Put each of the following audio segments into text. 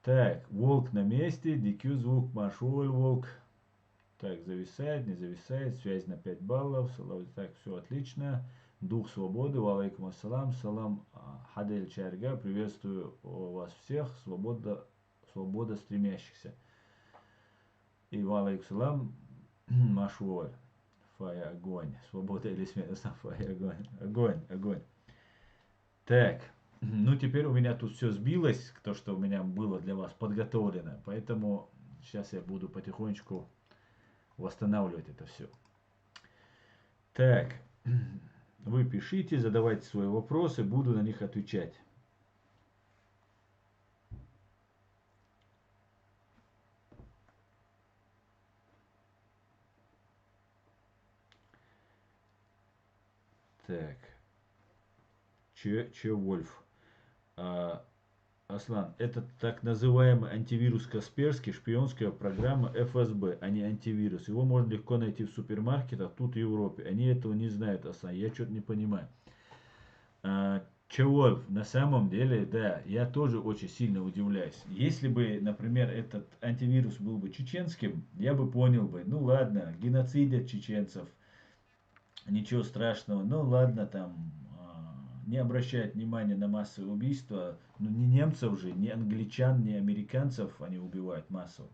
Так, волк на месте, DQ звук, пошел волк. Так, зависает, не зависает, связь на 5 баллов, так, все отлично. Дух свободы, валейкум ассалам, салам Хадель Чарга, приветствую вас всех, свобода стремящихся. И валейкум салам, Машуаль, фай огонь, свобода или смерть, фай огонь, огонь, огонь. Так, ну теперь у меня тут все сбилось, то, что у меня было для вас подготовлено, поэтому сейчас я буду потихонечку восстанавливать это все. Так, вы пишите, задавайте свои вопросы, буду на них отвечать. Так, Че Вольф. Аслан, это так называемый антивирус Касперский, шпионская программа ФСБ, а не антивирус. Его можно легко найти в супермаркетах, тут в Европе. Они этого не знают, Аслан, я что-то не понимаю. Чего на самом деле, да, я тоже очень сильно удивляюсь. Если бы, например, этот антивирус был бы чеченским, я бы понял бы, ну ладно, геноцидят чеченцев, ничего страшного, ну ладно, там, не обращают внимания на массовые убийства, ну не немцев же, не англичан, не американцев они убивают массово.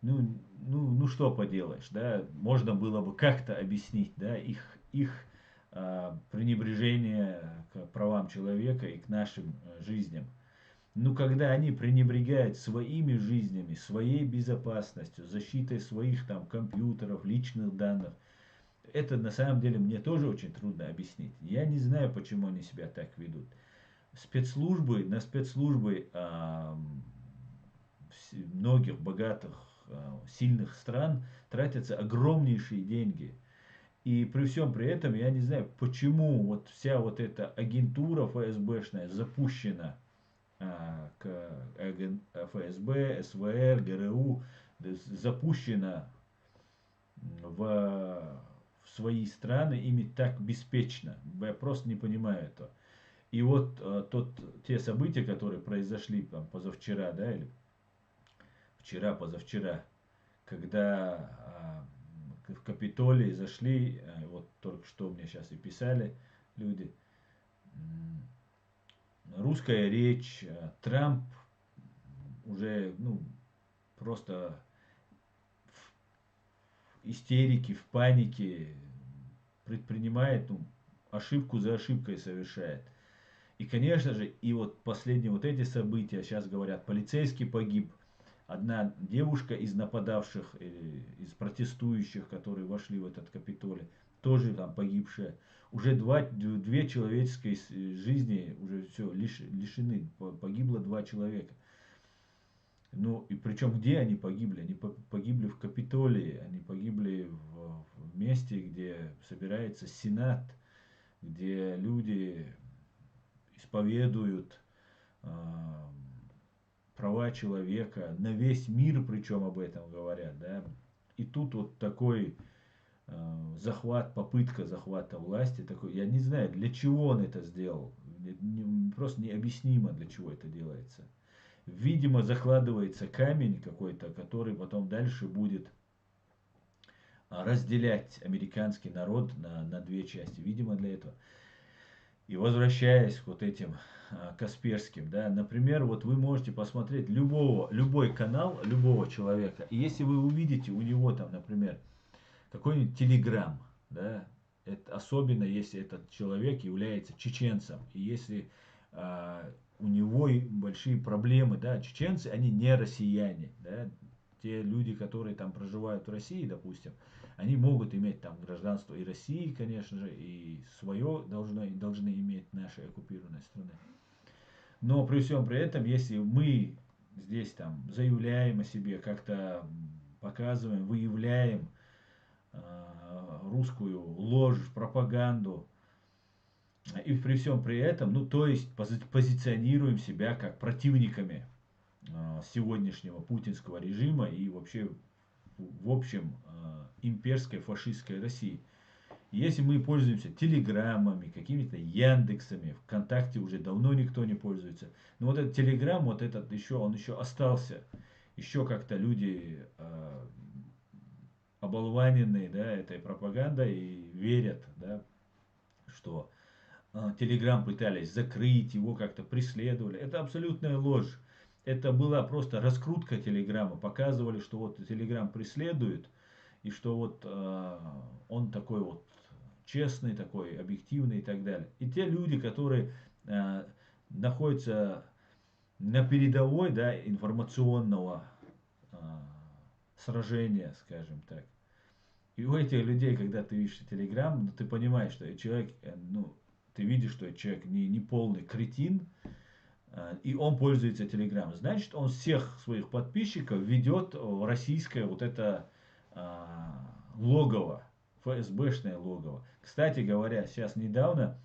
Ну что поделаешь, да, можно было бы как-то объяснить, да, их пренебрежение к правам человека и к нашим жизням. Но когда они пренебрегают своими жизнями, своей безопасностью, защитой своих там компьютеров, личных данных, это на самом деле мне тоже очень трудно объяснить. Я не знаю, почему они себя так ведут. На спецслужбы многих богатых, сильных стран тратятся огромнейшие деньги. И при всем при этом я не знаю, почему вот вся вот эта агентура ФСБшная запущена к ФСБ, СВР, ГРУ, запущена в свои страны ими так беспечно. Я просто не понимаю этого. И вот те события, которые произошли там, позавчера, да, или вчера-позавчера, когда в Капитолий зашли, вот только что мне сейчас и писали люди, русская речь, Трамп уже, ну, просто в истерике, в панике предпринимает, ну, ошибку за ошибкой совершает. И, конечно же, и вот последние вот эти события, сейчас говорят, полицейский погиб, одна девушка из нападавших, из протестующих, которые вошли в этот Капитолий, тоже там погибшая. Уже две человеческие жизни уже все лишены. Погибло 2 человека. Ну, и причем где они погибли? Они погибли в Капитолии, они погибли в месте, где собирается Сенат, где люди исповедуют права человека, на весь мир причем об этом говорят, да. И тут вот такой захват, попытка захвата власти, такой, я не знаю, для чего он это сделал, просто необъяснимо, для чего это делается. Видимо, закладывается камень какой-то, который потом дальше будет разделять американский народ на две части. Видимо, для этого. И возвращаясь к вот этим Касперским, да, например, вот вы можете посмотреть любой канал любого человека, и если вы увидите у него там, например, какой-нибудь телеграм, да, это, особенно если этот человек является чеченцем, и если у него большие проблемы, да, чеченцы, они не россияне, да, те люди, которые там проживают в России, допустим, они могут иметь там гражданство и России, конечно же, и свое должны иметь нашей оккупированной страны. Но при всем при этом, если мы здесь там заявляем о себе, как-то показываем, выявляем русскую ложь, пропаганду, и при всем при этом, ну то есть позиционируем себя как противниками сегодняшнего путинского режима и вообще в общем имперской фашистской России. Если мы пользуемся телеграммами, какими-то Яндексами, ВКонтакте уже давно никто не пользуется. Но вот этот телеграм, вот этот еще, он еще остался. Еще как-то люди оболваненные, да, этой пропагандой и верят, да, что телеграм пытались закрыть, его как-то преследовали. Это абсолютная ложь. Это была просто раскрутка телеграма. Показывали, что вот телеграм преследует, и что вот он такой вот честный, такой объективный и так далее. И те люди, которые находятся на передовой, да, информационного э, сражения, скажем так. И у этих людей, когда ты видишь телеграм, ну, ты понимаешь, что человек, ну, ты видишь, что человек не полный кретин, и он пользуется телеграм. Значит, он всех своих подписчиков ведет в российское вот это логово, ФСБшное логово. Кстати говоря, сейчас недавно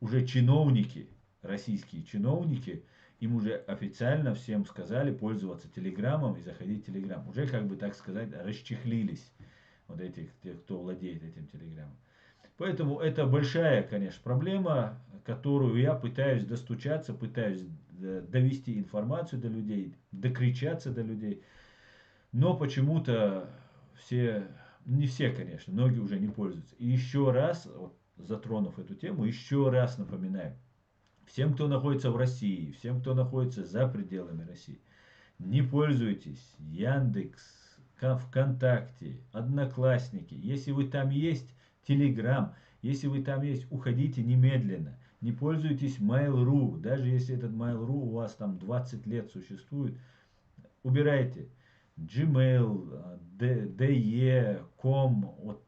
уже чиновники, российские чиновники, им уже официально всем сказали пользоваться телеграммом и заходить в телеграм. Уже, как бы так сказать, расчехлились вот этих, тех, кто владеет этим телеграммом. Поэтому это большая, конечно, проблема, которую я пытаюсь достучаться, пытаюсь довести информацию до людей, докричаться до людей. Но почему-то все, не все, конечно, многие уже не пользуются. И еще раз, вот, затронув эту тему, еще раз напоминаю, всем, кто находится в России, всем, кто находится за пределами России, не пользуйтесь Яндекс, ВКонтакте, Одноклассники. Если вы там есть, Телеграм. Если вы там есть, уходите немедленно. Не пользуйтесь Mail.ru. Даже если этот Mail.ru у вас там 20 лет существует, убирайте. Gmail, DE, Com, вот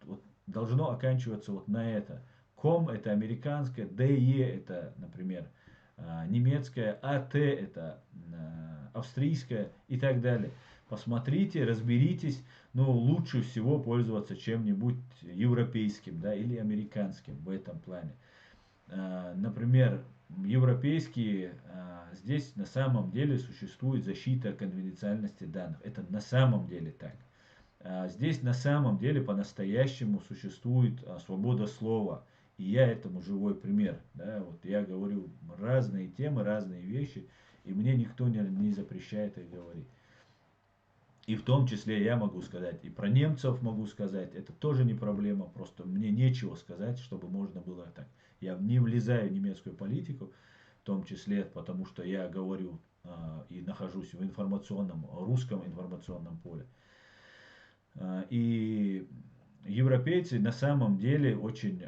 должно оканчиваться вот на это. Com это американское, DE это, например, немецкая, АТ это австрийская и так далее. Посмотрите, разберитесь, но лучше всего пользоваться чем-нибудь европейским, да, или американским в этом плане. Например, европейские, здесь на самом деле существует защита конфиденциальности данных. Это на самом деле так. Здесь на самом деле по-настоящему существует свобода слова. И я этому живой пример. Да, вот я говорю разные темы, разные вещи, и мне никто не запрещает их говорить. И в том числе я могу сказать, и про немцев могу сказать, это тоже не проблема, просто мне нечего сказать, чтобы можно было так. Я не влезаю в немецкую политику, в том числе потому, что я говорю и нахожусь в информационном, русском информационном поле. И европейцы на самом деле очень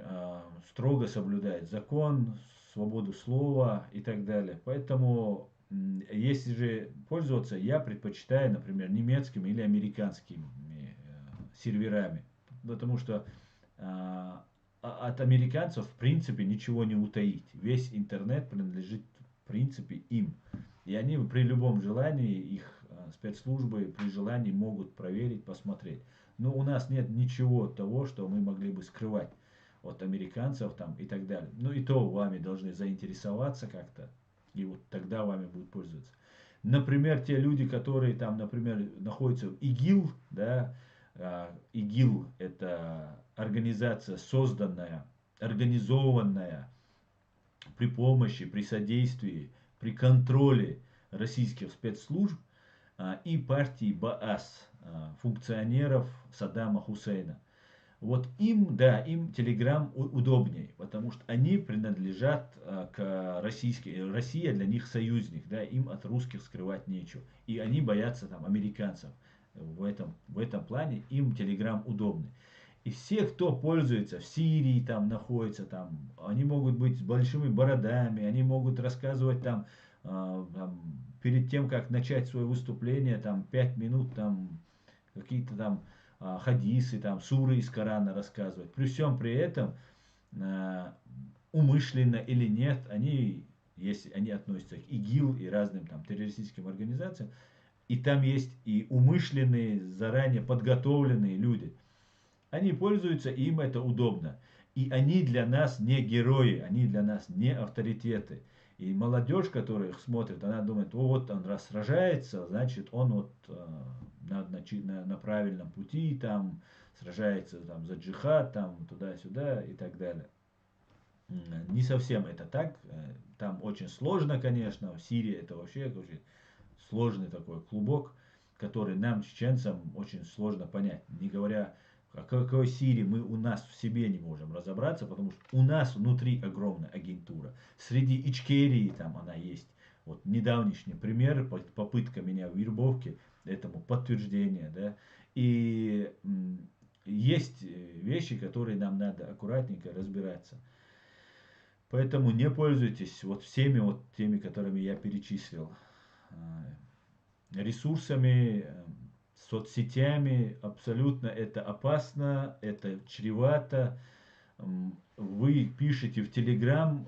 строго соблюдают закон, свободу слова и так далее. Поэтому, если же пользоваться, я предпочитаю, например, немецкими или американскими серверами. Потому что от американцев в принципе ничего не утаить. Весь интернет принадлежит в принципе им. И они при любом желании, их спецслужбы при желании могут проверить, посмотреть. Но у нас нет ничего того, что мы могли бы скрывать от американцев там и так далее. Ну и то вами должны заинтересоваться как-то, и вот тогда вами будут пользоваться. Например, те люди, которые там, например, находятся в ИГИЛ, да, ИГИЛ это организация, созданная, организованная при помощи, при содействии, при контроле российских спецслужб и партии Баас, функционеров Саддама Хусейна. Вот им, да, им Телеграм удобнее, потому что они принадлежат к российской, Россия для них союзник, да, им от русских скрывать нечего. И они боятся там американцев. В этом плане им Телеграм удобный. И все, кто пользуется в Сирии, там находится, там, они могут быть с большими бородами, они могут рассказывать там, там перед тем, как начать свое выступление, там 5 минут, там какие-то там хадисы, там суры из Корана рассказывать. При всем при этом, умышленно или нет, они, если они относятся к ИГИЛ и разным там террористическим организациям, и там есть и умышленные, заранее подготовленные люди, они пользуются, и им это удобно. И они для нас не герои, они для нас не авторитеты. И молодежь, которая их смотрит, она думает, о, вот он раз сражается, значит, он вот на правильном пути, там, сражается там за джихад, там туда-сюда и так далее. Не совсем это так. Там очень сложно, конечно. Сирия это вообще очень сложный такой клубок, который нам, чеченцам, очень сложно понять. Не говоря о какой Сирии мы у нас в себе не можем разобраться, потому что у нас внутри огромная агентура. Среди Ичкерии там она есть. Вот недавнешний пример, попытка меня в вербовке, этому подтверждение, да. И есть вещи, которые нам надо аккуратненько разбираться. Поэтому не пользуйтесь вот всеми вот теми, которыми я перечислил. Ресурсами, соцсетями, абсолютно это опасно, это чревато. Вы пишете в Telegram,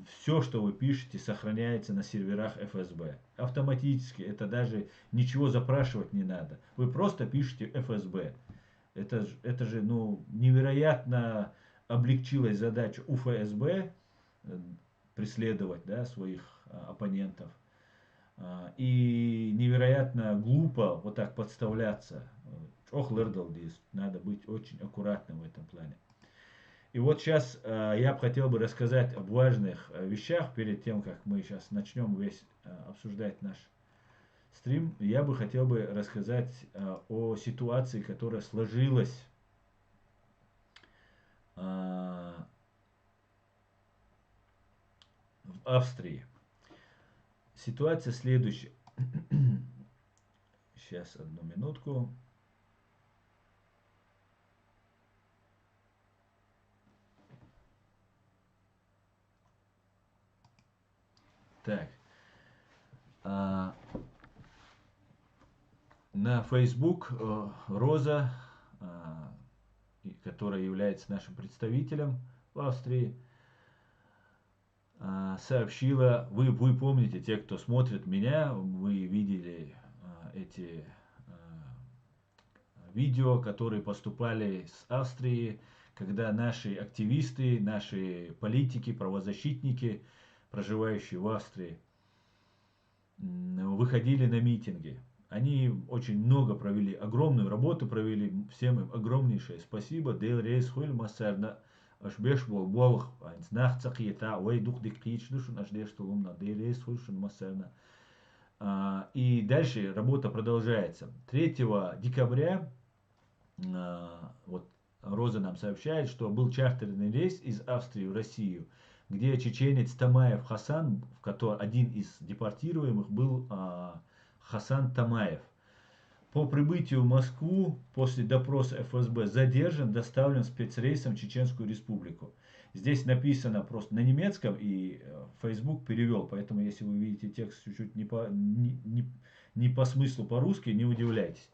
все, что вы пишете, сохраняется на серверах ФСБ. Автоматически, это даже ничего запрашивать не надо. Вы просто пишете ФСБ. Это же ну, невероятно облегчилась задача у ФСБ преследовать, да, своих оппонентов. И невероятно глупо вот так подставляться. Ох, Лердалдис, надо быть очень аккуратным в этом плане. И вот сейчас я бы хотел бы рассказать об важных вещах перед тем, как мы сейчас начнем весь обсуждать наш стрим. Я бы хотел бы рассказать о ситуации, которая сложилась в Австрии. Ситуация следующая. Сейчас, одну минутку. Так. На Facebook Роза, которая является нашим представителем в Австрии, сообщила, вы помните, те, кто смотрит меня, вы видели эти видео, которые поступали с Австрии, когда наши активисты, наши политики, правозащитники, проживающие в Австрии, выходили на митинги. Они очень много провели, огромную работу провели, всем им огромнейшее спасибо. Дейл рейс хуйль массарна аш беш бол болох айнс нахцах ета ой дух дикрич душун аш деш тулумна дейл рейс хуйль массарна. И дальше работа продолжается. 3 декабря вот Роза нам сообщает, что был чартерный рейс из Австрии в Россию, где чеченец Тамаев Хасан, один из депортируемых был Хасан Тамаев. По прибытию в Москву после допроса ФСБ задержан, доставлен спецрейсом в Чеченскую Республику. Здесь написано просто на немецком, и Facebook перевел, поэтому если вы видите текст чуть-чуть не по смыслу по-русски, не удивляйтесь.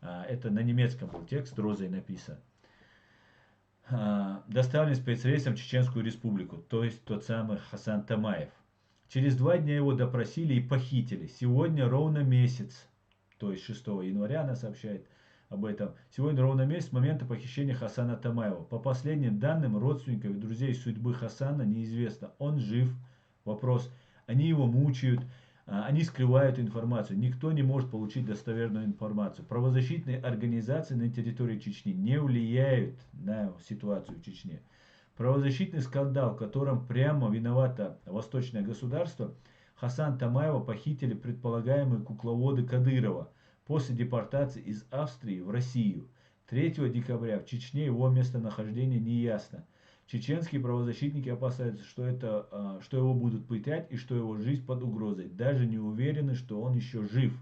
Это на немецком был текст, Розой написан. Доставлен спецрейсом в Чеченскую Республику, то есть тот самый Хасан Тамаев. Через 2 дня его допросили и похитили. Сегодня ровно месяц, то есть 6 января она сообщает об этом. Сегодня ровно месяц с момента похищения Хасана Тамаева. По последним данным, родственников и друзей судьбы Хасана неизвестно. Он жив. Вопрос. Они его мучают. Они скрывают информацию. Никто не может получить достоверную информацию. Правозащитные организации на территории Чечни не влияют на ситуацию в Чечне. Правозащитный скандал, в котором прямо виновато восточное государство, Хасан Тамаева похитили предполагаемые кукловоды Кадырова после депортации из Австрии в Россию. 3 декабря в Чечне его местонахождение не ясно. Чеченские правозащитники опасаются, что его будут пытать и что его жизнь под угрозой. Даже не уверены, что он еще жив.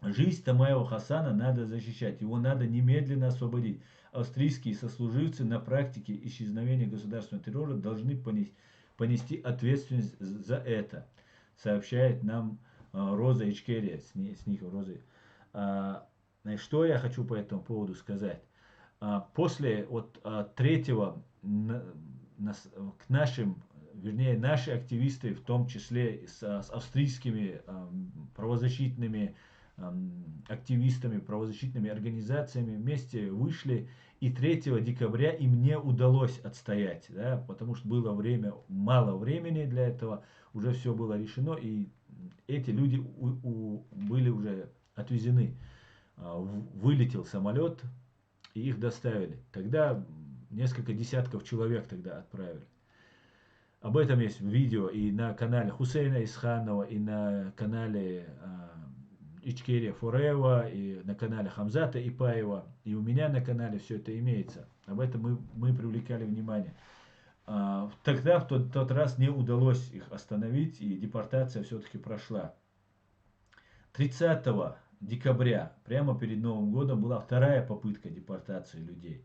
Жизнь Тамаева Хасана надо защищать. Его надо немедленно освободить. Австрийские сослуживцы на практике исчезновения государственного террора должны понести ответственность за это, сообщает нам Роза Ичкерия, с них Розой. Что я хочу по этому поводу сказать? После 3-го к нашим, вернее, наши активисты, в том числе с австрийскими правозащитными активистами, правозащитными организациями вместе вышли, и 3 декабря им не удалось отстоять, да, потому что было мало времени для этого, уже все было решено, и эти люди были уже отвезены. Вылетел самолет, и их доставили. Тогда несколько десятков человек тогда отправили. Об этом есть видео и на канале Хусейна Исханова, и на канале Ичкерия Форева, и на канале Хамзата Ипаева, и у меня на канале все это имеется. Об этом мы привлекали внимание. Тогда в тот раз не удалось их остановить, и депортация все-таки прошла. 30 декабря, прямо перед Новым годом, была вторая попытка депортации людей.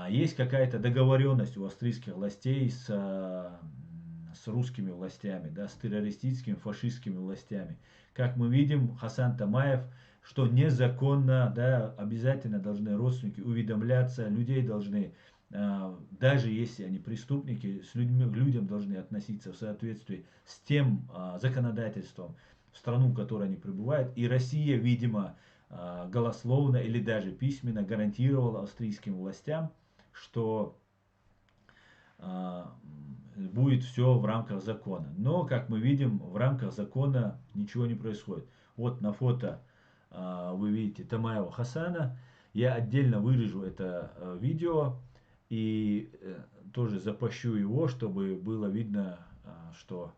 Есть какая-то договоренность у австрийских властей с русскими властями, да, с террористическими, фашистскими властями. Как мы видим, Хасан Тамаев, что незаконно, да, обязательно должны родственники уведомляться, людей должны, даже если они преступники, к людям должны относиться в соответствии с тем законодательством в страну, в которой они пребывают. И Россия, видимо, голословно или даже письменно гарантировала австрийским властям, что будет все в рамках закона. Но, как мы видим, в рамках закона ничего не происходит. Вот на фото вы видите Тамаева Хасана. Я отдельно вырежу это видео и тоже запощу его, чтобы было видно, чтобы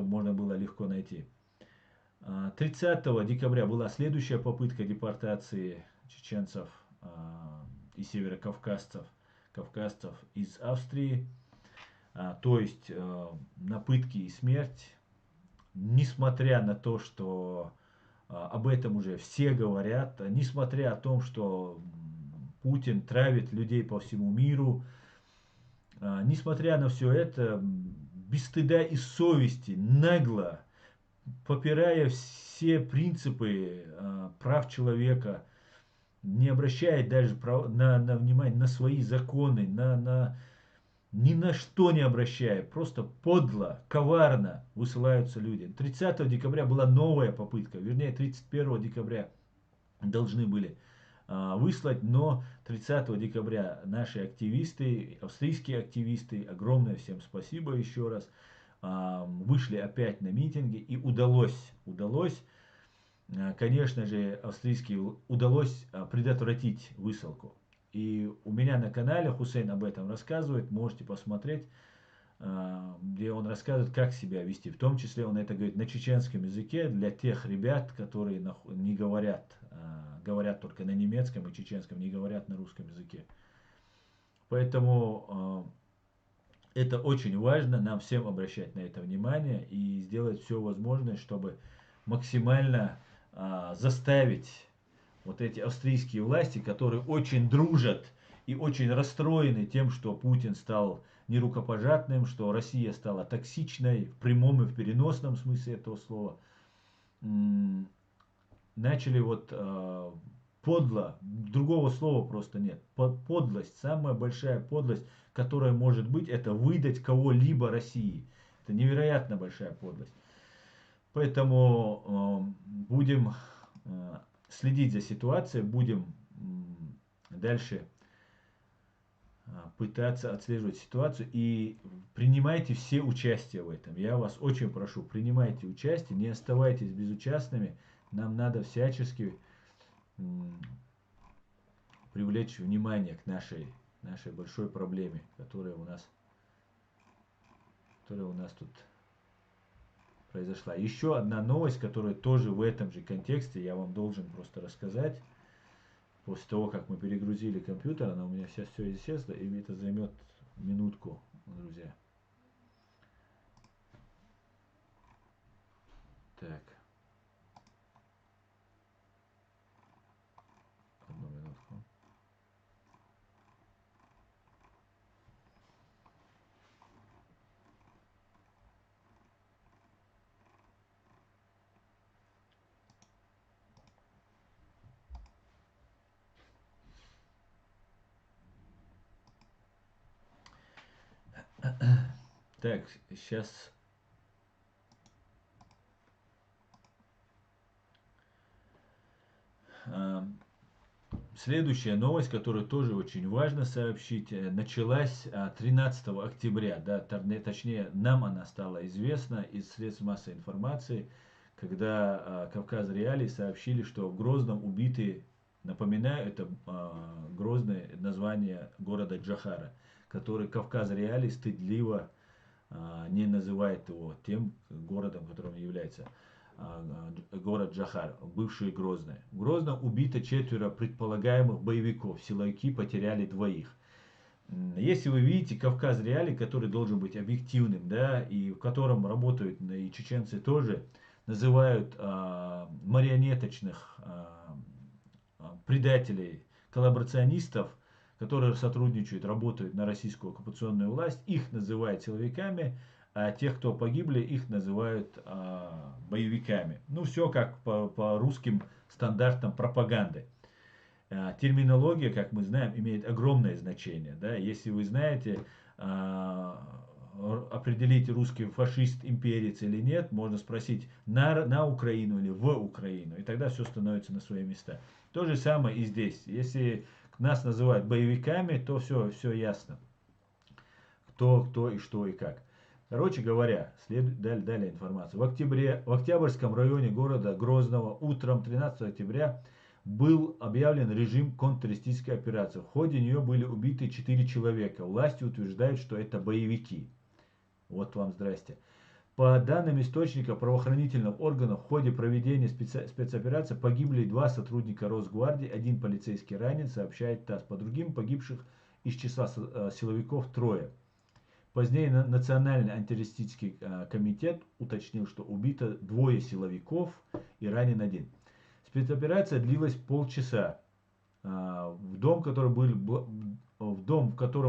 можно было легко найти. 30 декабря была следующая попытка депортации чеченцев и северокавказцев из Австрии, то есть на пытки и смерть, несмотря на то, что об этом уже все говорят, несмотря о том, что Путин травит людей по всему миру, несмотря на все это, без стыда и совести, нагло, попирая все принципы прав человека, не обращая даже на внимание на свои законы, ни на что не обращая, просто подло, коварно высылаются люди. 30 декабря была новая попытка, вернее 31 декабря должны были выслать, но 30 декабря наши активисты, австрийские активисты, огромное всем спасибо еще раз, вышли опять на митинги, и удалось, конечно же, удалось предотвратить высылку. И у меня на канале Хусейн об этом рассказывает, можете посмотреть, где он рассказывает, как себя вести. В том числе он это говорит на чеченском языке для тех ребят, которые не говорят, говорят только на немецком и чеченском, не говорят на русском языке. Поэтому это очень важно, нам всем обращать на это внимание и сделать все возможное, чтобы максимально заставить вот эти австрийские власти, которые очень дружат и очень расстроены тем, что Путин стал нерукопожатным, что Россия стала токсичной в прямом и в переносном смысле этого слова, начали вот подло, другого слова просто нет, подлость, самая большая подлость, которая может быть, это выдать кого-либо России. Это невероятно большая подлость. Поэтому будем следить за ситуацией, будем дальше пытаться отслеживать ситуацию и принимайте все участие в этом. Я вас очень прошу, принимайте участие, не оставайтесь безучастными. Нам надо всячески привлечь внимание к нашей большой проблеме, которая у нас тут произошла. Еще одна новость, которая тоже в этом же контексте, я вам должен просто рассказать. После того, как мы перегрузили компьютер, она у меня сейчас все исчезло, и это займет минутку, друзья. Так. Одну минутку. Так, сейчас. Следующая новость, которую тоже очень важно сообщить, началась 13 октября, да, точнее нам она стала известна из средств массовой информации, когда Кавказ Реалии сообщили, что в Грозном убиты Напоминаю, это грозное название города Джохара, который Кавказ Реалии стыдливо не называет его тем городом, которым является город Джохар, бывший Грозный. В Грозном убито 4 предполагаемых боевиков, силовики потеряли 2. Если вы видите Кавказ Реалии, который должен быть объективным, да, и в котором работают и чеченцы тоже, называют марионеточных предателей, коллаборационистов, которые сотрудничают, работают на российскую оккупационную власть, их называют силовиками, а тех, кто погибли, их называют боевиками. Ну, все как по русским стандартам пропаганды. Терминология, как мы знаем, имеет огромное значение. Да? Если вы знаете, определить русский фашист, имперец или нет, можно спросить на Украину или в Украину, и тогда все становится на свои места. То же самое и здесь. Если нас называют боевиками, то все ясно. Кто и что и как. Короче говоря, далее информацию. В Октябрьском районе города Грозного утром 13 октября был объявлен режим контртеррористической операции. В ходе нее были убиты 4 человека. Власти утверждают, что это боевики. Вот вам здрасте. По данным источника правоохранительных органов, в ходе проведения спецоперации погибли 2 сотрудника Росгвардии, 1 полицейский ранен, сообщает ТАСС. По другим погибших из числа силовиков 3. Позднее Национальный антитеррористический комитет уточнил, что убито 2 силовиков и ранен 1. Спецоперация длилась полчаса. В дом, в котором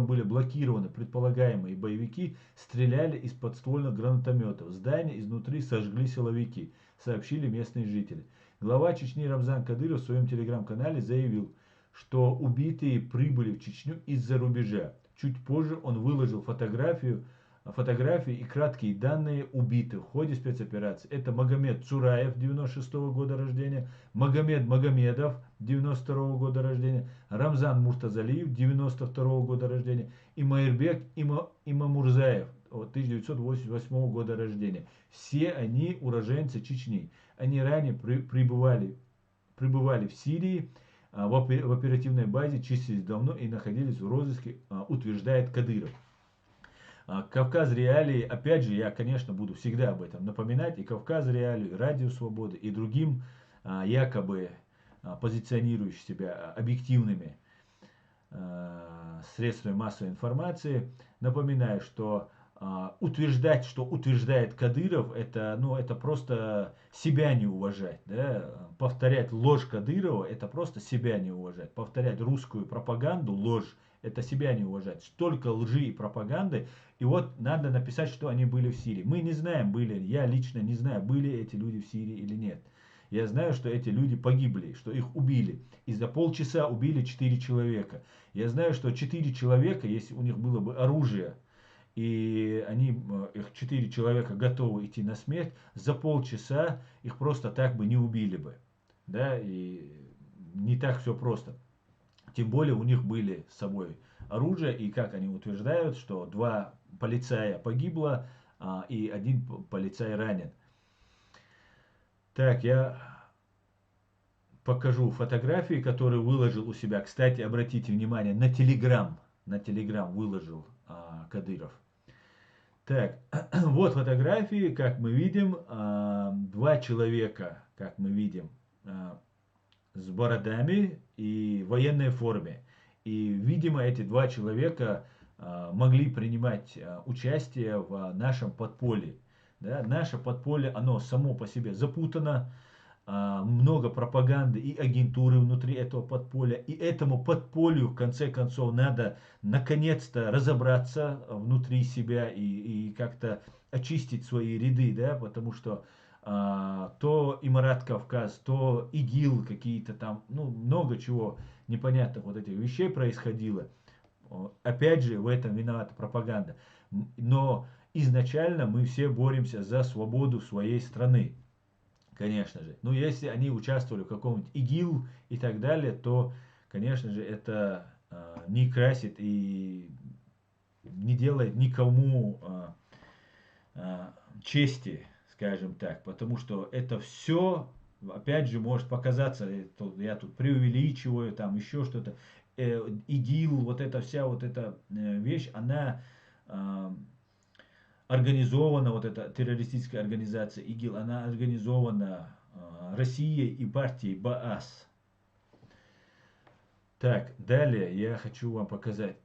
были блокированы предполагаемые боевики, стреляли из подствольных гранатометов. Здание изнутри сожгли силовики, сообщили местные жители. Глава Чечни Рамзан Кадыров в своем телеграм-канале заявил, что убитые прибыли в Чечню из-за рубежа. Чуть позже он выложил фотографии и краткие данные убитых в ходе спецоперации. Это Магомед Цураев, 96 года рождения, Магомед Магомедов, 92 года рождения, Рамзан Муртазалиев, 92 года рождения, и Майырбек Имамурзаев, 1988 года рождения. Все они уроженцы Чечни. Они ранее пребывали в Сирии, в оперативной базе, числились давно и находились в розыске, утверждает Кадыров. Кавказ Реалии, опять же, я, конечно, буду всегда об этом напоминать, и Кавказ Реалии, и Радио Свободы, и другим якобы позиционирующим себя объективными средствами массовой информации. Напоминаю, что утверждать, что утверждает Кадыров, это просто себя не уважать. Да? Повторять ложь Кадырова, это просто себя не уважать. Повторять русскую пропаганду, ложь, это себя не уважать. Столько лжи и пропаганды. И вот надо написать, что они были в Сирии. Мы не знаем, я лично не знаю, были эти люди в Сирии или нет. Я знаю, что эти люди погибли, что их убили. И за полчаса убили 4 человека. Я знаю, что 4 человека, если у них было бы оружие, и их 4 человека готовы идти на смерть, за полчаса их просто так бы не убили бы. Да, и не так все просто. Тем более у них были с собой оружие, и как они утверждают, что 2 полицая погибло, и 1 полицай ранен. Так, я покажу фотографии, которые выложил у себя. Кстати, обратите внимание, на Телеграм выложил Кадыров. Так, вот фотографии, как мы видим, 2 человека, как мы видим, с бородами и в военной форме. И, видимо, эти 2 человека могли принимать участие в нашем подполье. Да? Наше подполье, оно само по себе запутано, много пропаганды и агентуры внутри этого подполья. И этому подполью, в конце концов, надо наконец-то разобраться внутри себя и как-то очистить свои ряды, да, потому что то Имарат Кавказ, то ИГИЛ, какие-то там, много чего непонятных вот этих вещей происходило. Опять же, в этом виновата пропаганда. Но изначально мы все боремся за свободу своей страны. Конечно же. Ну, если они участвовали в каком-нибудь ИГИЛ и так далее, то, конечно же, это не красит и не делает никому чести, скажем так. Потому что это все опять же, может показаться, я тут преувеличиваю, там еще что-то. ИГИЛ, вот эта вся вот эта вещь, она организована, вот эта террористическая организация ИГИЛ, она организована Россией и партией БААС. Так, далее я хочу вам показать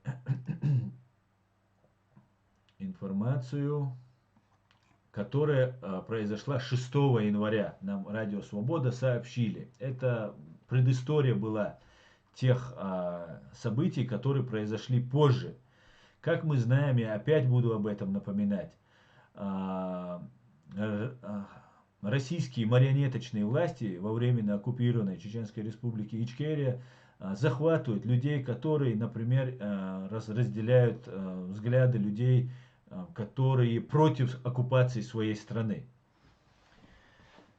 информацию, которая произошла 6 января. Нам Радио Свобода сообщили. Это предыстория была тех событий, которые произошли позже. Как мы знаем, я опять буду об этом напоминать, российские марионеточные власти во временно оккупированной Чеченской республики Ичкерия захватывают людей, которые, например, разделяют взгляды людей, которые против оккупации своей страны.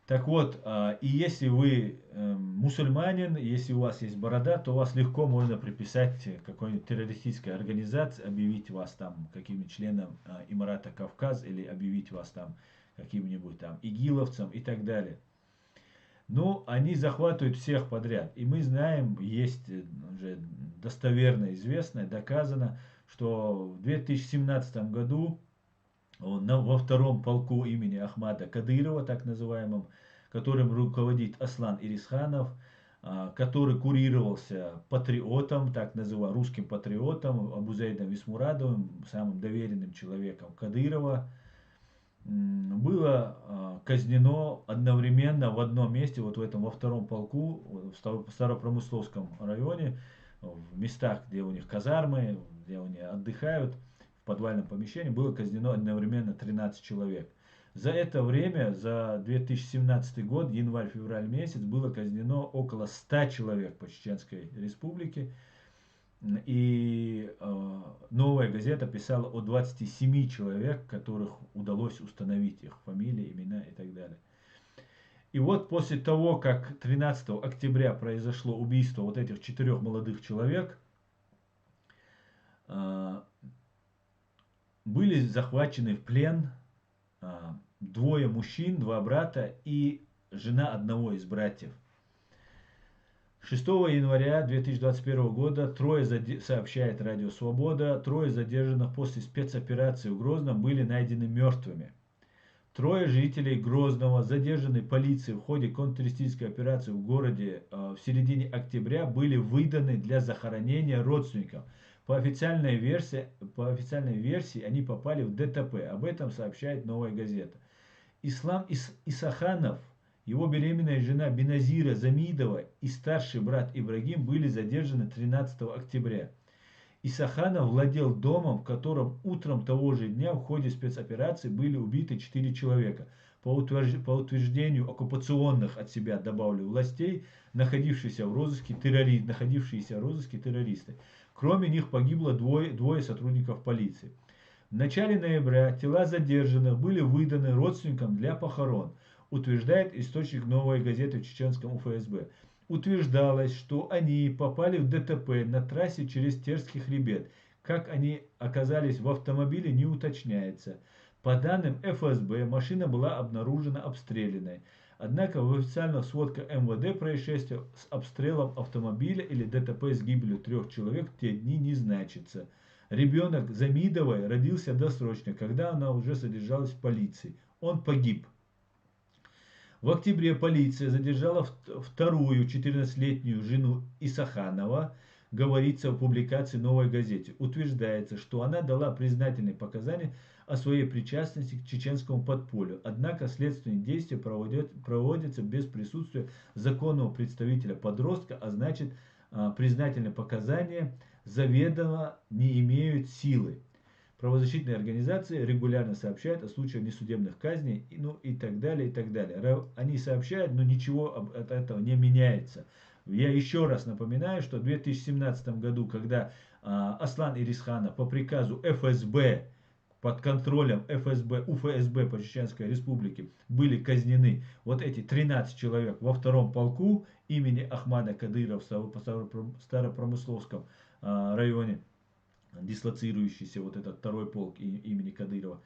Так вот, и если вы мусульманин, если у вас есть борода, то вас легко можно приписать какой-нибудь террористической организации, объявить вас там каким-нибудь членом Эмирата Кавказ или объявить вас там каким-нибудь там игиловцем и так далее. Но они захватывают всех подряд. И мы знаем, есть уже достоверно известно, доказано, что в 2017 году во втором полку имени Ахмада Кадырова, так называемом, которым руководит Аслан Ирисханов, который курировался патриотом, так называемым русским патриотом Абузейдом Висмурадовым, самым доверенным человеком Кадырова, было казнено одновременно в одном месте, вот в этом во втором полку, в Старопромысловском районе, в местах, где у них казармы, где они отдыхают, в подвальном помещении, было казнено одновременно 13 человек. За это время, за 2017 год, январь-февраль месяц, было казнено около 100 человек по Чеченской республике. И Новая газета писала о 27 человек, которых удалось установить их фамилии, имена и так далее. И вот после того, как 13 октября произошло убийство вот этих 4 молодых человек, были захвачены в плен двое мужчин, 2 брата и жена одного из братьев. 6 января 2021 года сообщает Радио Свобода, трое задержанных после спецоперации в Грозном были найдены мертвыми. Трое жителей Грозного, задержанные полицией в ходе контртеррористической операции в городе в середине октября, были выданы для захоронения родственникам. По официальной версии они попали в ДТП. Об этом сообщает Новая газета. Ислам Исаханов, его беременная жена Беназира Замидова и старший брат Ибрагим были задержаны 13 октября. Исаханов владел домом, в котором утром того же дня в ходе спецоперации были убиты 4 человека. По утверждению оккупационных, от себя добавлю, властей, находившиеся в розыске террористы. Кроме них погибло двое сотрудников полиции. В начале ноября тела задержанных были выданы родственникам для похорон, утверждает источник Новой газеты в чеченском УФСБ. Утверждалось, что они попали в ДТП на трассе через Терский хребет. Как они оказались в автомобиле, не уточняется. По данным ФСБ, машина была обнаружена обстрелянной. Однако в официальных сводках МВД происшествия с обстрелом автомобиля или ДТП с гибелью 3 человек в те дни не значится. Ребенок Замидовой родился досрочно, когда она уже содержалась в полиции. Он погиб. В октябре полиция задержала вторую 14-летнюю жену Исаханова, говорится в публикации «Новой газете». Утверждается, что она дала признательные показания о своей причастности к чеченскому подполью. Однако следственные действия проводятся без присутствия законного представителя подростка, а значит признательные показания заведомо не имеют силы. Правозащитные организации регулярно сообщают о случаях несудебных казней, и так далее, и так далее. Они сообщают, но ничего от этого не меняется. Я еще раз напоминаю, что в 2017 году, когда Аслан Ирисханов по приказу ФСБ, под контролем УФСБ по Чеченской Республике были казнены вот эти 13 человек во втором полку имени Ахмада Кадырова в Старопромысловском районе, дислоцирующийся вот этот второй полк имени Кадырова.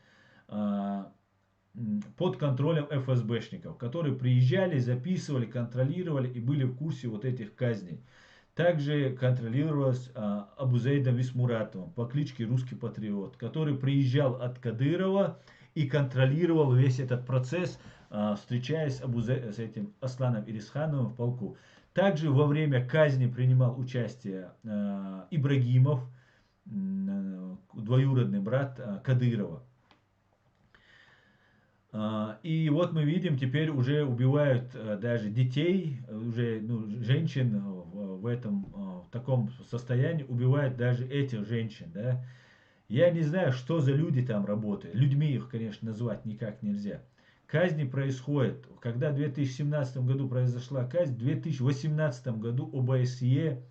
под контролем ФСБшников, которые приезжали, записывали, контролировали и были в курсе вот этих казней. Также контролировалось Абузейдом Висмуратовым по кличке Русский Патриот, который приезжал от Кадырова и контролировал весь этот процесс, встречаясь с этим Асланом Ирисхановым в полку. Также во время казни принимал участие Ибрагимов, двоюродный брат Кадырова. И вот мы видим, теперь уже убивают даже детей, уже женщин в этом в таком состоянии, убивают даже этих женщин. Да? Я не знаю, что за люди там работают. Людьми их, конечно, назвать никак нельзя. Казни происходят. Когда в 2017 году произошла казнь, в 2018 году ОБСЕ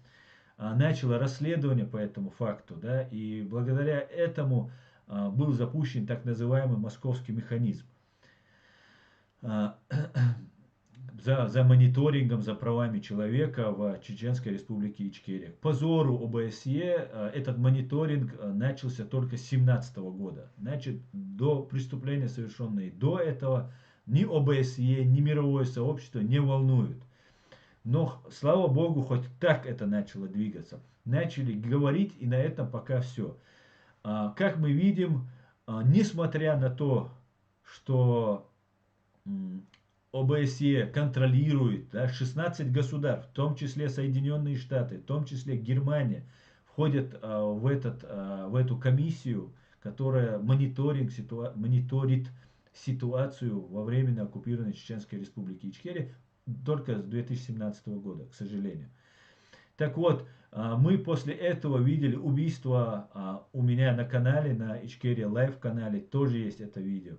начало расследование по этому факту. Да? И благодаря этому был запущен так называемый московский механизм. За мониторингом за правами человека в Чеченской Республике Ичкерия. К позору ОБСЕ этот мониторинг начался только с 2017 года. Значит, до преступления, совершенные до этого, ни ОБСЕ, ни мировое сообщество не волнуют. Но, слава богу, хоть так это начало двигаться. Начали говорить, и на этом пока все. Как мы видим, несмотря на то, что ОБСЕ контролирует 16 государств, в том числе Соединенные Штаты, в том числе Германия, входят в эту комиссию, которая мониторит ситуацию во временно оккупированной Чеченской Республики Ичкерия только с 2017 года, к сожалению. Так вот, мы после этого видели убийство у меня на канале, на Ичкерия Лайв канале, тоже есть это видео.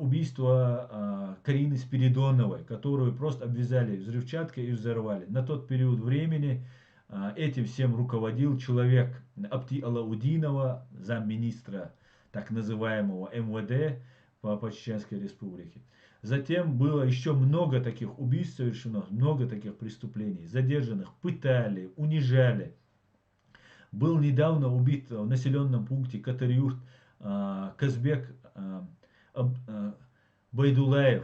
Убийство Карины Спиридоновой, которую просто обвязали взрывчаткой и взорвали. На тот период времени этим всем руководил человек Апти Алаудинова, замминистра так называемого МВД по Чеченской Республике. Затем было еще много таких убийств совершено, много таких преступлений. Задержанных пытали, унижали. Был недавно убит в населенном пункте Катарюрт Казбек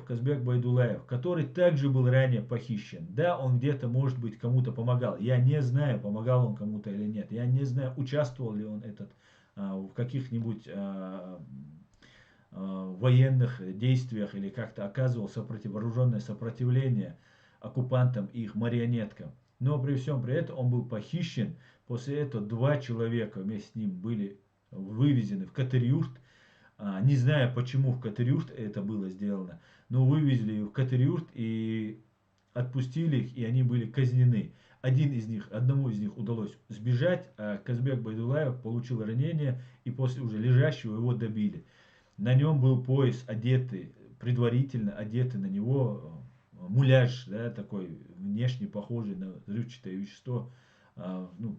Казбек Байдулаев, который также был ранее похищен. Да, он где-то, может быть, кому-то помогал. Я не знаю, помогал он кому-то или нет. Я не знаю, участвовал ли он в каких-нибудь военных действиях или как-то оказывал вооруженное сопротивление оккупантам и их марионеткам. Но при всем при этом он был похищен. После этого 2 человека вместе с ним были вывезены в Катарюрт. Не знаю, почему в Катарюрт это было сделано, но вывезли в Катарюрт и отпустили их, и они были казнены. Одному из них удалось сбежать, а Казбек Байдулаев получил ранение, и после уже лежащего его добили. На нем был пояс, предварительно одетый на него муляж, да, такой внешне похожий на взрывчатое вещество,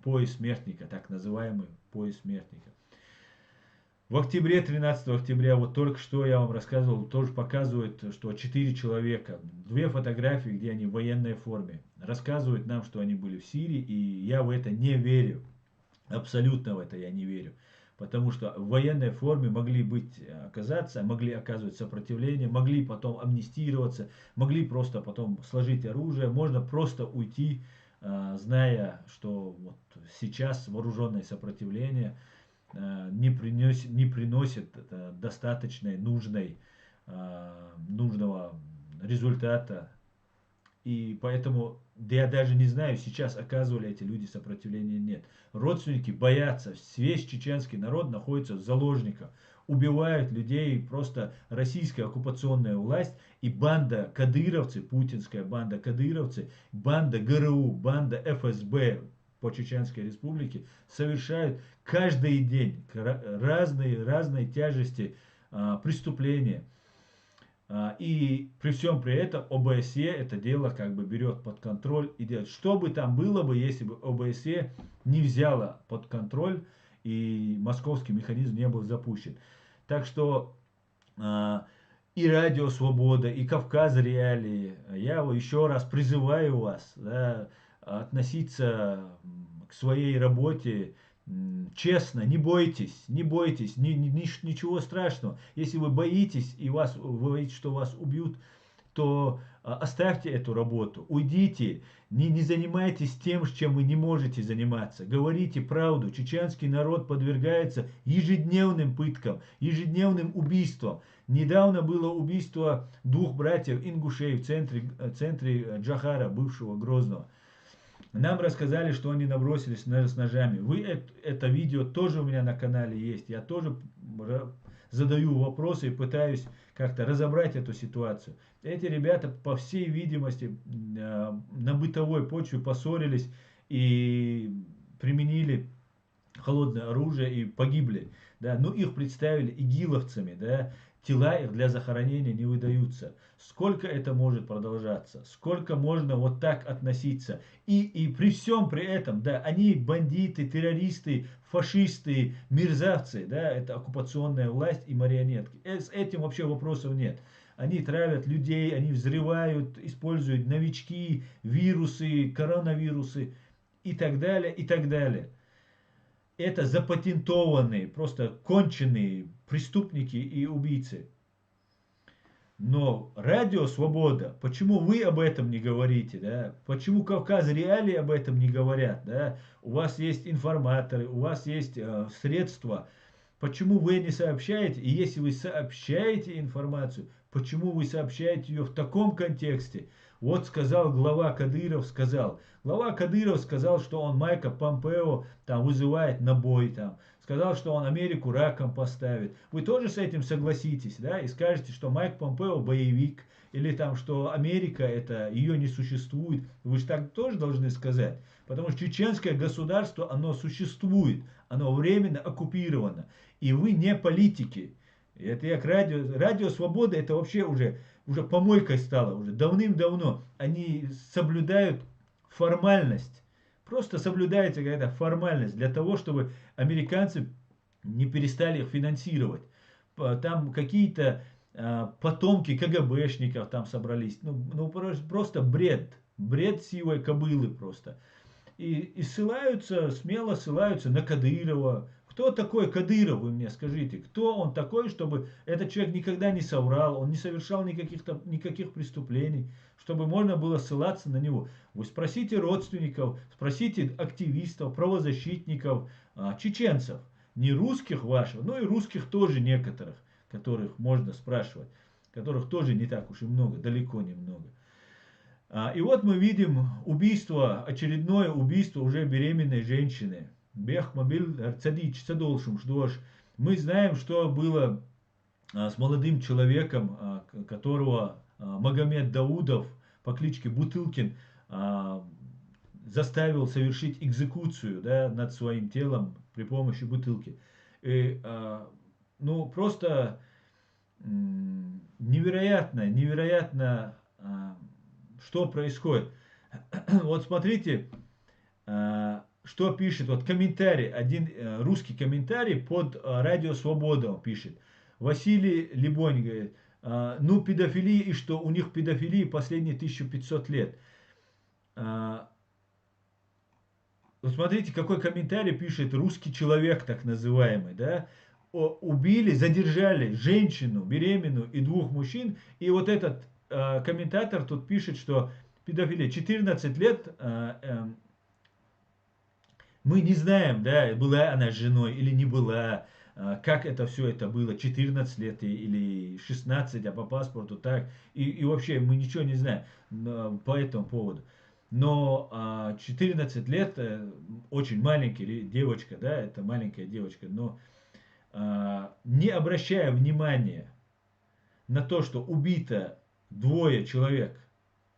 пояс смертника, так называемый пояс смертника. В октябре, 13 октября, вот только что я вам рассказывал, тоже показывает, что 4 человека, 2 фотографии, где они в военной форме, рассказывают нам, что они были в Сирии, и я в это не верю. Абсолютно в это я не верю. Потому что в военной форме могли оказывать сопротивление, могли потом амнистироваться, могли просто потом сложить оружие, можно просто уйти, зная, что вот сейчас вооруженное сопротивление не приносит достаточной, нужного результата. И поэтому я даже не знаю, сейчас оказывали эти люди сопротивление, нет. Родственники боятся, весь чеченский народ находится в заложниках. Убивают людей просто российская оккупационная власть и банда кадыровцы, путинская банда кадыровцы, банда ГРУ, банда ФСБ по Чеченской Республике совершают каждый день разные тяжести преступления. И при всем при этом ОБСЕ это дело как бы берет под контроль и делает. Что бы там было бы, если бы ОБСЕ не взяла под контроль и московский механизм не был запущен. Так что и Радио Свобода, и Кавказ Реалии, я еще раз призываю вас относиться к своей работе честно, не бойтесь, не бойтесь, ничего страшного. Если вы боитесь, и вы боитесь, что вас убьют, то оставьте эту работу, уйдите, не занимайтесь тем, чем вы не можете заниматься. Говорите правду. Чеченский народ подвергается ежедневным пыткам, ежедневным убийствам. Недавно было убийство двух братьев ингушей в центре Джахара, бывшего Грозного. Нам рассказали, что они набросились с ножами. Это видео тоже у меня на канале есть. Я тоже задаю вопросы и пытаюсь как-то разобрать эту ситуацию. Эти ребята, по всей видимости, на бытовой почве поссорились и применили холодное оружие и погибли. Да? Но их представили игиловцами. Да? Тела их для захоронения не выдаются. Сколько это может продолжаться? Сколько можно вот так относиться? И при всем при этом, да, они бандиты, террористы, фашисты, мерзавцы, да, это оккупационная власть и марионетки. С этим вообще вопросов нет. Они травят людей, они взрывают, используют новички, вирусы, коронавирусы и так далее, и так далее. Это запатентованные, просто конченые преступники и убийцы. Но радио «Свобода», почему вы об этом не говорите, да? Почему Кавказ Реалии об этом не говорят, да? У вас есть информаторы, у вас есть средства. Почему вы не сообщаете? И если вы сообщаете информацию, почему вы сообщаете ее в таком контексте? Вот сказал глава Кадыров, Глава Кадыров сказал, что он Майка Помпео там вызывает на бой там. Сказал, что он Америку раком поставит. Вы тоже с этим согласитесь, да, и скажете, что Майк Помпео боевик, или там, что Америка это, ее не существует. Вы же так тоже должны сказать. Потому что чеченское государство, оно существует, оно временно оккупировано. И вы не политики. Это я к Радио Свобода, это вообще уже помойкой стало, уже давным-давно. Они соблюдают формальность. Просто соблюдается какая-то формальность для того, чтобы американцы не перестали их финансировать. Там какие-то потомки КГБшников там собрались. Ну просто бред. Бред сивой кобылы просто. И ссылаются, смело ссылаются на Кадырова. Кто такой Кадыров, вы мне скажите? Кто он такой, чтобы этот человек никогда не соврал, он не совершал никаких преступлений, чтобы можно было ссылаться на него? Вы спросите родственников, спросите активистов, правозащитников, чеченцев. Не русских ваших, но и русских тоже некоторых, которых можно спрашивать, которых тоже не так уж и много, далеко не много. И вот мы видим очередное убийство уже беременной женщины. Бехмабиль Цадич Цадолшим Ждош. Мы знаем, что было с молодым человеком, которого Магомед Даудов по кличке Бутылкин заставил совершить экзекуцию, да, над своим телом при помощи бутылки. И, ну, просто невероятно, что происходит. Вот смотрите, что пишет, вот комментарий, один русский комментарий под Радио Свобода он пишет. Василий Либонь говорит, ну педофилия и что, у них педофилии последние 1500 лет. Вот смотрите, какой комментарий пишет русский человек, так называемый, да. Убили, задержали женщину, беременную и двух мужчин. И вот этот комментатор тут пишет, что педофилия 14 лет, мы не знаем, да, была она женой или не была, как это все это было, 14 лет или 16, а по паспорту так. И вообще мы ничего не знаем по этому поводу. Но 14 лет, очень маленькая девочка, да, это маленькая девочка, но не обращая внимания на то, что убито двое человек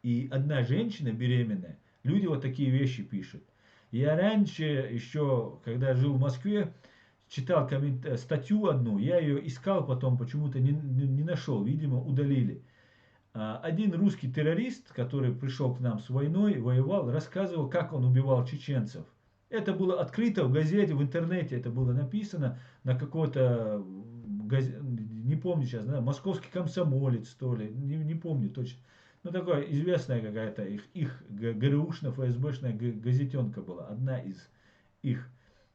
и одна женщина беременная, люди вот такие вещи пишут. Я раньше, еще когда жил в Москве, читал статью одну, я ее искал потом, почему-то не нашел, видимо, удалили. Один русский террорист, который пришел к нам с войной, воевал, рассказывал, как он убивал чеченцев. Это было открыто в газете, в интернете это было написано на какой-то, не помню сейчас, да, московский комсомолец, то ли, не помню точно. Ну, такая известная какая-то их ГРУшная, ФСБшная газетенка была, одна из их.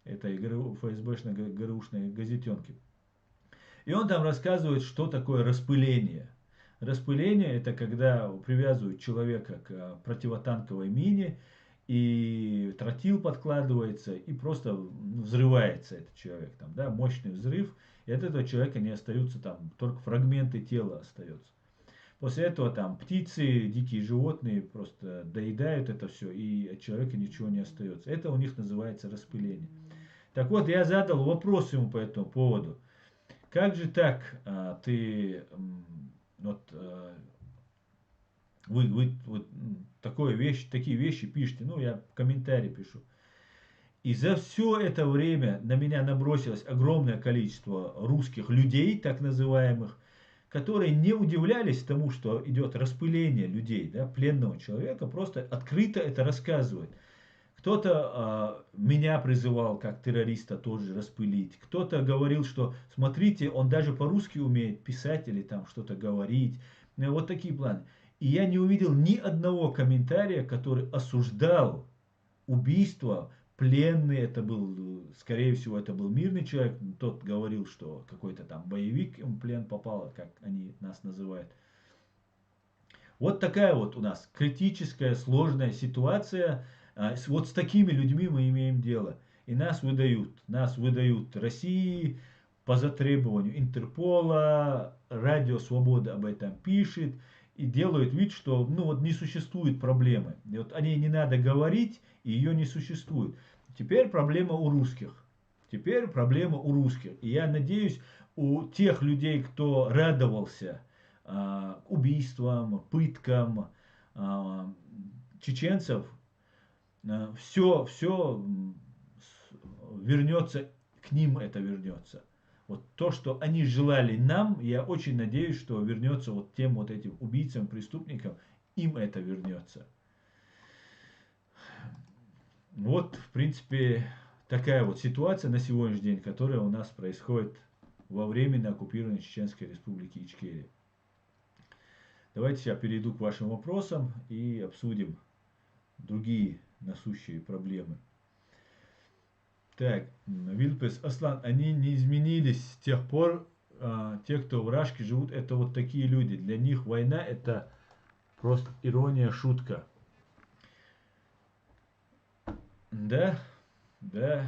этой ФСБшной ГРУшной газетенки. И он там рассказывает, что такое распыление. Распыление — это когда привязывают человека к противотанковой мине, и тротил подкладывается, и просто взрывается этот человек. Там, да, мощный взрыв, и от этого человека не остаются там, только фрагменты тела остаются. После этого там птицы, дикие животные просто доедают это все, и от человека ничего не остается. Это у них называется распыление. Так вот, я задал вопрос ему по этому поводу. Как же так, ты вот вы вот такие вещи пишете, ну я комментарий пишу. И за все это время на меня набросилось огромное количество русских людей, так называемых, которые не удивлялись тому, что идет распыление людей, да, пленного человека, просто открыто это рассказывает. Кто-то меня призывал как террориста тоже распылить. Кто-то говорил, что смотрите, он даже по-русски умеет писать или там что-то говорить. Вот такие планы. И я не увидел ни одного комментария, который осуждал убийство. Пленный, это был, скорее всего, это был мирный человек. Тот говорил, что какой-то там боевик в плен попал, как они нас называют. Вот такая вот у нас критическая, сложная ситуация. Вот с такими людьми мы имеем дело. И нас выдают. Нас выдают России по затребованию Интерпола. Радио Свобода об этом пишет. И делают вид, что ну, вот не существует проблемы. И вот о ней не надо говорить, и ее не существует. Теперь проблема у русских. Теперь проблема у русских. И я надеюсь, у тех людей, кто радовался убийствам, пыткам чеченцев, все вернется, к ним это вернется. Вот то, что они желали нам, я очень надеюсь, что вернется вот тем вот этим убийцам, преступникам, им это вернется. Вот, в принципе, такая вот ситуация на сегодняшний день, которая у нас происходит во временно оккупированной Чеченской Республике Ичкерия. Давайте я перейду к вашим вопросам и обсудим другие насущие проблемы. Так, Вильпес, Аслан, они не изменились с тех пор, те, кто в Рашке живут, это вот такие люди. Для них война — это просто ирония, шутка. Да, да.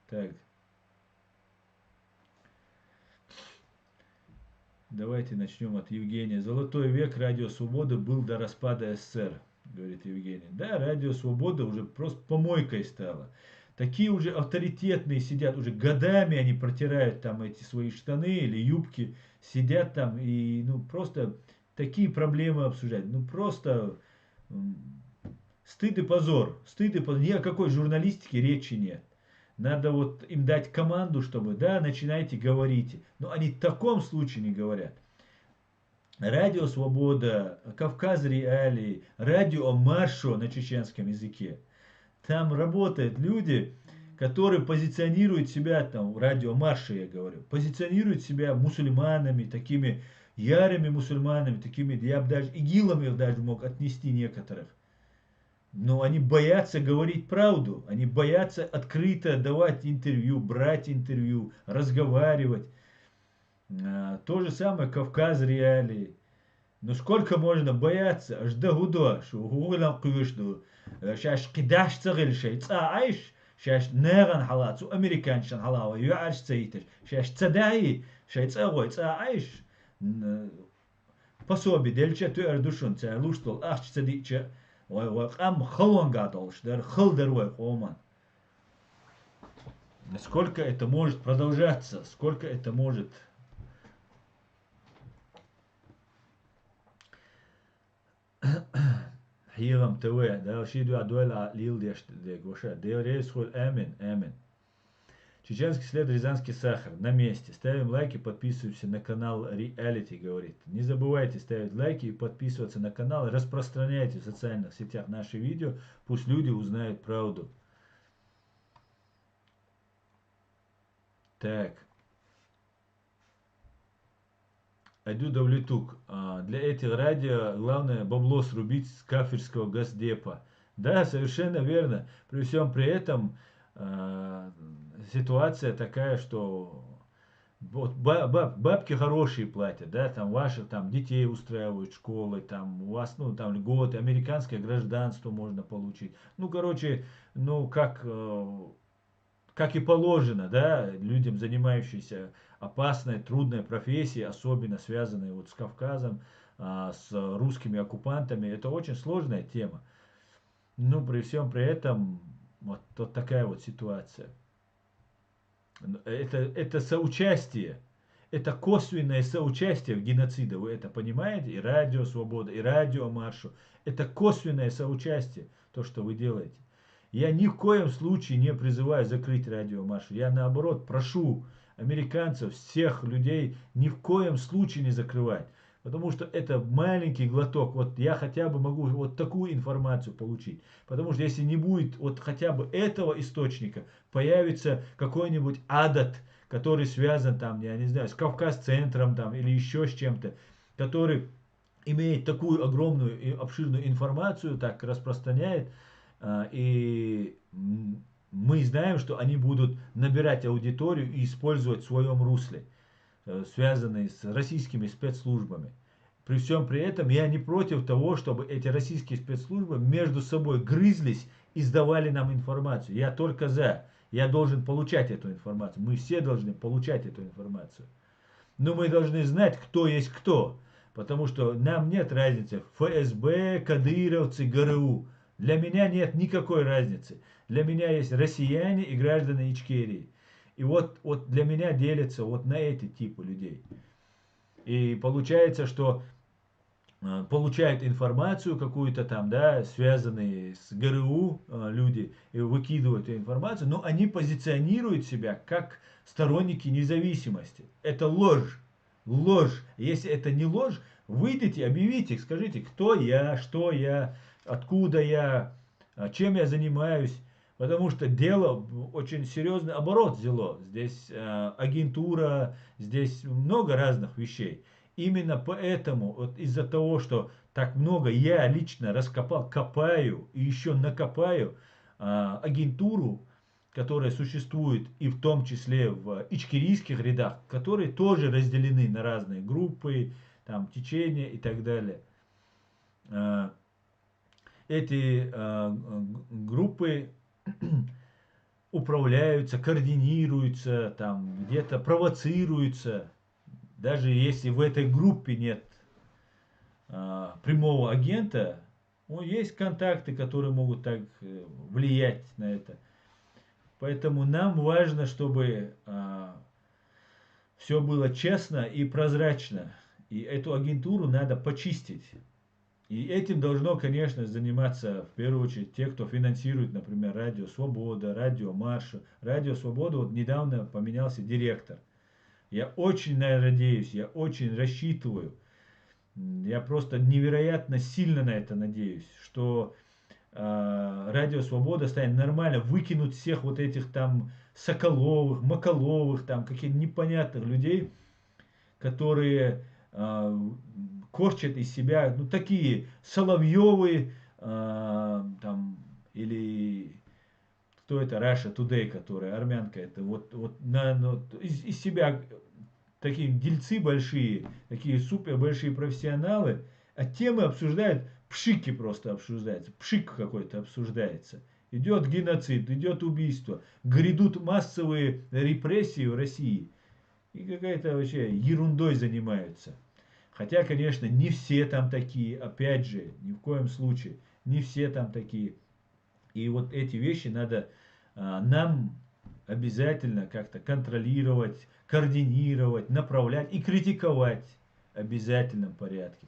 Так, давайте начнем от Евгения. Золотой век Радио Свобода был до распада СССР, говорит Евгений. Да, Радио Свобода уже просто помойкой стала. Такие уже авторитетные сидят, уже годами они протирают там эти свои штаны или юбки, сидят там и ну просто такие проблемы обсуждать. Ну просто стыд и позор. Стыд и позор. Ни о какой журналистике речи нет. Надо вот им дать команду, чтобы, да, начинайте, говорите. Но они в таком случае не говорят. Радио Свобода, Кавказ Реалии, радио Маршо на чеченском языке. Там работают люди, которые позиционируют себя, там, радио Маршо я говорю, позиционируют себя мусульманами, такими ярыми мусульманами, такими, я бы даже игилами даже мог отнести некоторых. Но они боятся говорить правду, они боятся открыто давать интервью, брать интервью, разговаривать. То же самое Кавказ Реалии. Ну сколько можно бояться? Аж до гудо, что гуглам квишду. Шаш кидаш цагил шей, цаайш, шаш неган халат, су американшан халава, юарш цейтеш, шаш цадай, шей цагой, цаайш. Пособи, дельче туэр душун, цай луштол, ах цадиче. Ой, ам хлон гадолш, дер хлдер ой оман. Сколько это может продолжаться? Сколько это может... Хирам ТВ, да, шиду адуэла лил дегоша, деорейс хол амин. Чеченский след, Рязанский сахар. На месте. Ставим лайки, подписываемся на канал Reality, говорит. Не забывайте ставить лайки и подписываться на канал. Распространяйте в социальных сетях наши видео. Пусть люди узнают правду. Так. Айду Давлетук. Для этих радио главное бабло срубить с кафирского газдепа. Да, совершенно верно. При всем при этом ситуация такая, что вот бабки хорошие платят, да, там ваших там детей устраивают школы, там у вас, ну, там льготы, американское гражданство можно получить. Ну, короче, ну, как и положено, да, людям, занимающимся опасной, трудной профессией, особенно связанной вот с Кавказом, с русскими оккупантами, это очень сложная тема. Ну, при всем при этом, вот такая вот ситуация. Это соучастие, это косвенное соучастие в геноциде, вы это понимаете? И радио Свобода, и радио Маршу. Это косвенное соучастие, то, что вы делаете. Я ни в коем случае не призываю закрыть радио Маршу. Я наоборот прошу американцев, всех людей ни в коем случае не закрывать. Потому что это маленький глоток. Вот я хотя бы могу вот такую информацию получить. Потому что если не будет вот хотя бы этого источника, появится какой-нибудь адат, который связан там, я не знаю, с Кавказ-центром там или еще с чем-то, который имеет такую огромную и обширную информацию, так распространяет, и мы знаем, что они будут набирать аудиторию и использовать в своем русле, связанные с российскими спецслужбами. При всем при этом я не против того, чтобы эти российские спецслужбы между собой грызлись и сдавали нам информацию. Я только за. Я должен получать эту информацию. Мы все должны получать эту информацию. Но мы должны знать, кто есть кто. Потому что нам нет разницы. ФСБ, кадыровцы, ГРУ. Для меня нет никакой разницы. Для меня есть россияне и граждане Ичкерии. И вот для меня делятся вот на эти типы людей. И получается, что получают информацию какую-то там, да, связанные с ГРУ люди, и выкидывают эту информацию, но они позиционируют себя как сторонники независимости. Это ложь. Ложь. Если это не ложь, выйдите, объявите, скажите, кто я, что я, откуда я, чем я занимаюсь. Потому что дело очень серьезный оборот взяло. Здесь агентура, здесь много разных вещей. Именно поэтому, вот из-за того, что так много я лично раскопал, копаю и еще накопаю агентуру, которая существует и в том числе в ичкерийских рядах, которые тоже разделены на разные группы, там, течения и так далее. Эти группы управляются, координируются, там где-то провоцируются. Даже если в этой группе нет прямого агента, ну, есть контакты, которые могут так влиять на это. Поэтому нам важно, чтобы все было честно и прозрачно. И эту агентуру надо почистить. И этим должно, конечно, заниматься в первую очередь те, кто финансирует, например, Радио Свобода, Радио Марша. Радио Свобода, вот недавно поменялся директор. Я очень надеюсь, я очень рассчитываю, я просто невероятно сильно на это надеюсь, что Радио Свобода станет нормально, выкинуть всех вот этих там Соколовых, Маколовых, там каких-то непонятных людей, которые корчат из себя, ну, такие Соловьевы, там, или кто это, Russia Today, которая, армянка, это из себя такие дельцы большие, такие супер большие профессионалы, а темы обсуждают, пшики просто обсуждаются, пшик какой-то обсуждается. Идет геноцид, идет убийство, грядут массовые репрессии в России. И какая-то вообще ерундой занимаются. Хотя, конечно, не все там такие, опять же, ни в коем случае, не все там такие. И вот эти вещи надо нам обязательно как-то контролировать, координировать, направлять и критиковать в обязательном порядке.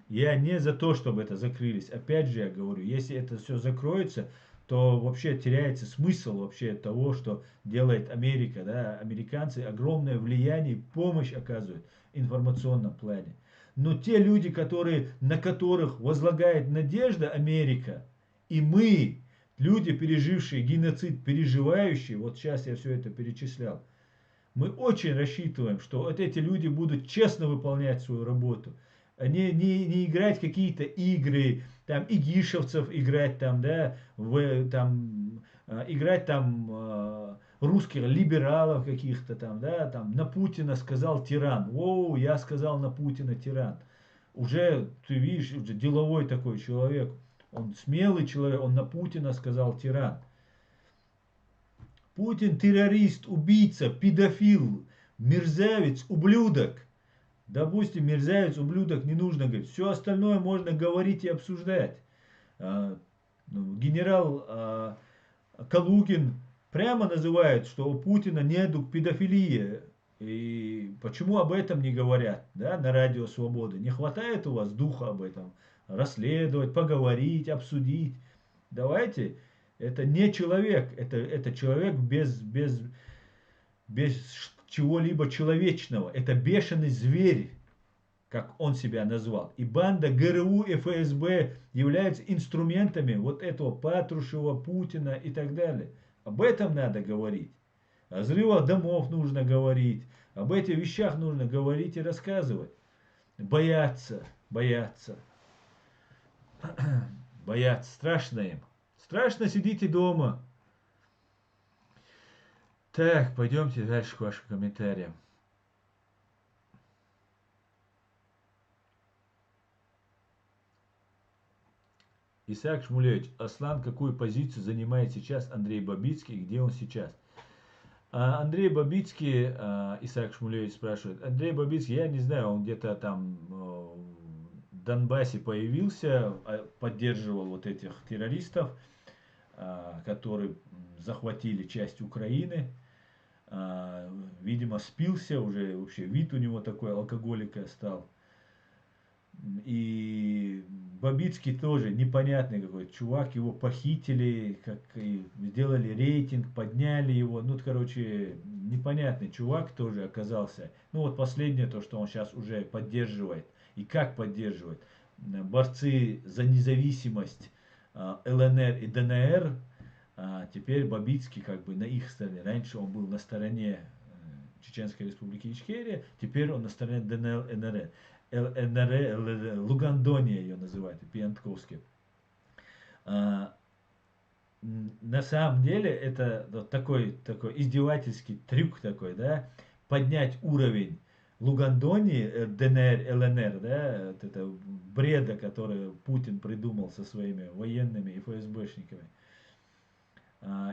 Я не за то, чтобы это закрылись. Опять же я говорю, если это все закроется, то вообще теряется смысл вообще того, что делает Америка. Да? Американцы огромное влияние и помощь оказывают в информационном плане. Но те люди, на которых возлагает надежда Америка, и мы, люди, пережившие геноцид, переживающие, вот сейчас я все это перечислял, мы очень рассчитываем, что вот эти люди будут честно выполнять свою работу, не играть какие-то игры, там игишевцев играть там, да, играть там русских либералов каких-то там, да, там на Путина сказал тиран. О, я сказал на Путина тиран. Уже, ты видишь, уже деловой такой человек. Он смелый человек, он на Путина сказал тиран. Путин террорист, убийца, педофил, мерзавец, ублюдок. Допустим, мерзавец, ублюдок не нужно говорить. Все остальное можно говорить и обсуждать. Генерал Калугин прямо называет, что у Путина нету педофилии. И почему об этом не говорят, да, на радио Свободы? Не хватает у вас духа об этом расследовать, поговорить, обсудить. Давайте, это не человек, это человек без чего-либо человечного. Это бешеный зверь, как он себя назвал. И банда ГРУ и ФСБ являются инструментами вот этого Патрушева, Путина и так далее. Об этом надо говорить. О взрывах домов нужно говорить. Об этих вещах нужно говорить и рассказывать. Бояться, бояться. Бояться. Страшно им. Страшно, сидите дома. Так, пойдемте дальше к вашим комментариям. Исаак Шмулевич, Аслан, какую позицию занимает сейчас Андрей Бабицкий и где он сейчас? Андрей Бабицкий, Исаак Шмулевич спрашивает, Андрей Бабицкий, я не знаю, он где-то там в Донбассе появился, поддерживал вот этих террористов, которые захватили часть Украины. Видимо, спился уже, вообще вид у него такой алкоголика стал. И Бабицкий тоже непонятный какой чувак, его похитили, как и сделали рейтинг, подняли его. Ну, короче, непонятный чувак тоже оказался. Ну, вот последнее то, что он сейчас уже поддерживает. И как поддерживает. Борцы за независимость ЛНР и ДНР, теперь Бабицкий как бы на их стороне. Раньше он был на стороне Чеченской Республики Ичкерия, теперь он на стороне ДНР, НР. ЛНР, Лугандония ее называют, Пиантковский. На самом деле это вот такой издевательский трюк такой, да, поднять уровень Лугандонии, ДНР, ЛНР, да, вот это бреда, который Путин придумал со своими военными и ФСБшниками,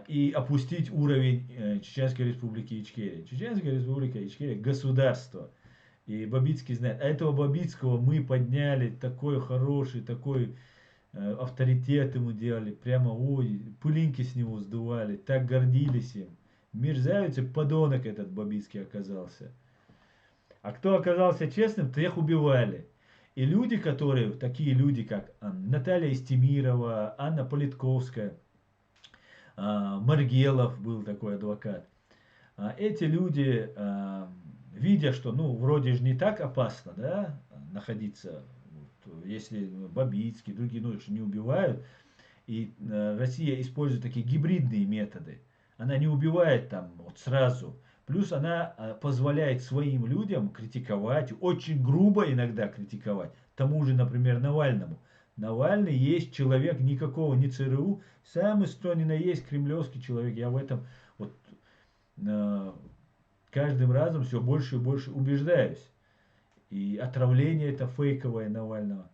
и опустить уровень Чеченской Республики Ичкерия. Чеченская Республика Ичкерия государство. И Бабицкий знает. А этого Бабицкого мы подняли, такой хороший, такой авторитет ему делали. Прямо, ой, пылинки с него сдували, так гордились им. Мерзавец и подонок этот Бабицкий оказался. А кто оказался честным, тех убивали. И люди, которые, такие люди, как Наталья Истемирова, Анна Политковская, Маргелов был такой адвокат. Эти люди, видя, что, ну, вроде же не так опасно, да, находиться, вот, если Бабицкий, другие, ну, их же не убивают, и Россия использует такие гибридные методы. Она не убивает там вот сразу, плюс она позволяет своим людям критиковать, очень грубо иногда критиковать, тому же, например, Навальному. Навальный есть человек никакого не ЦРУ, самый что ни на есть кремлевский человек. Я в этом вот каждым разом все больше и больше убеждаюсь. И отравление это фейковое Навального.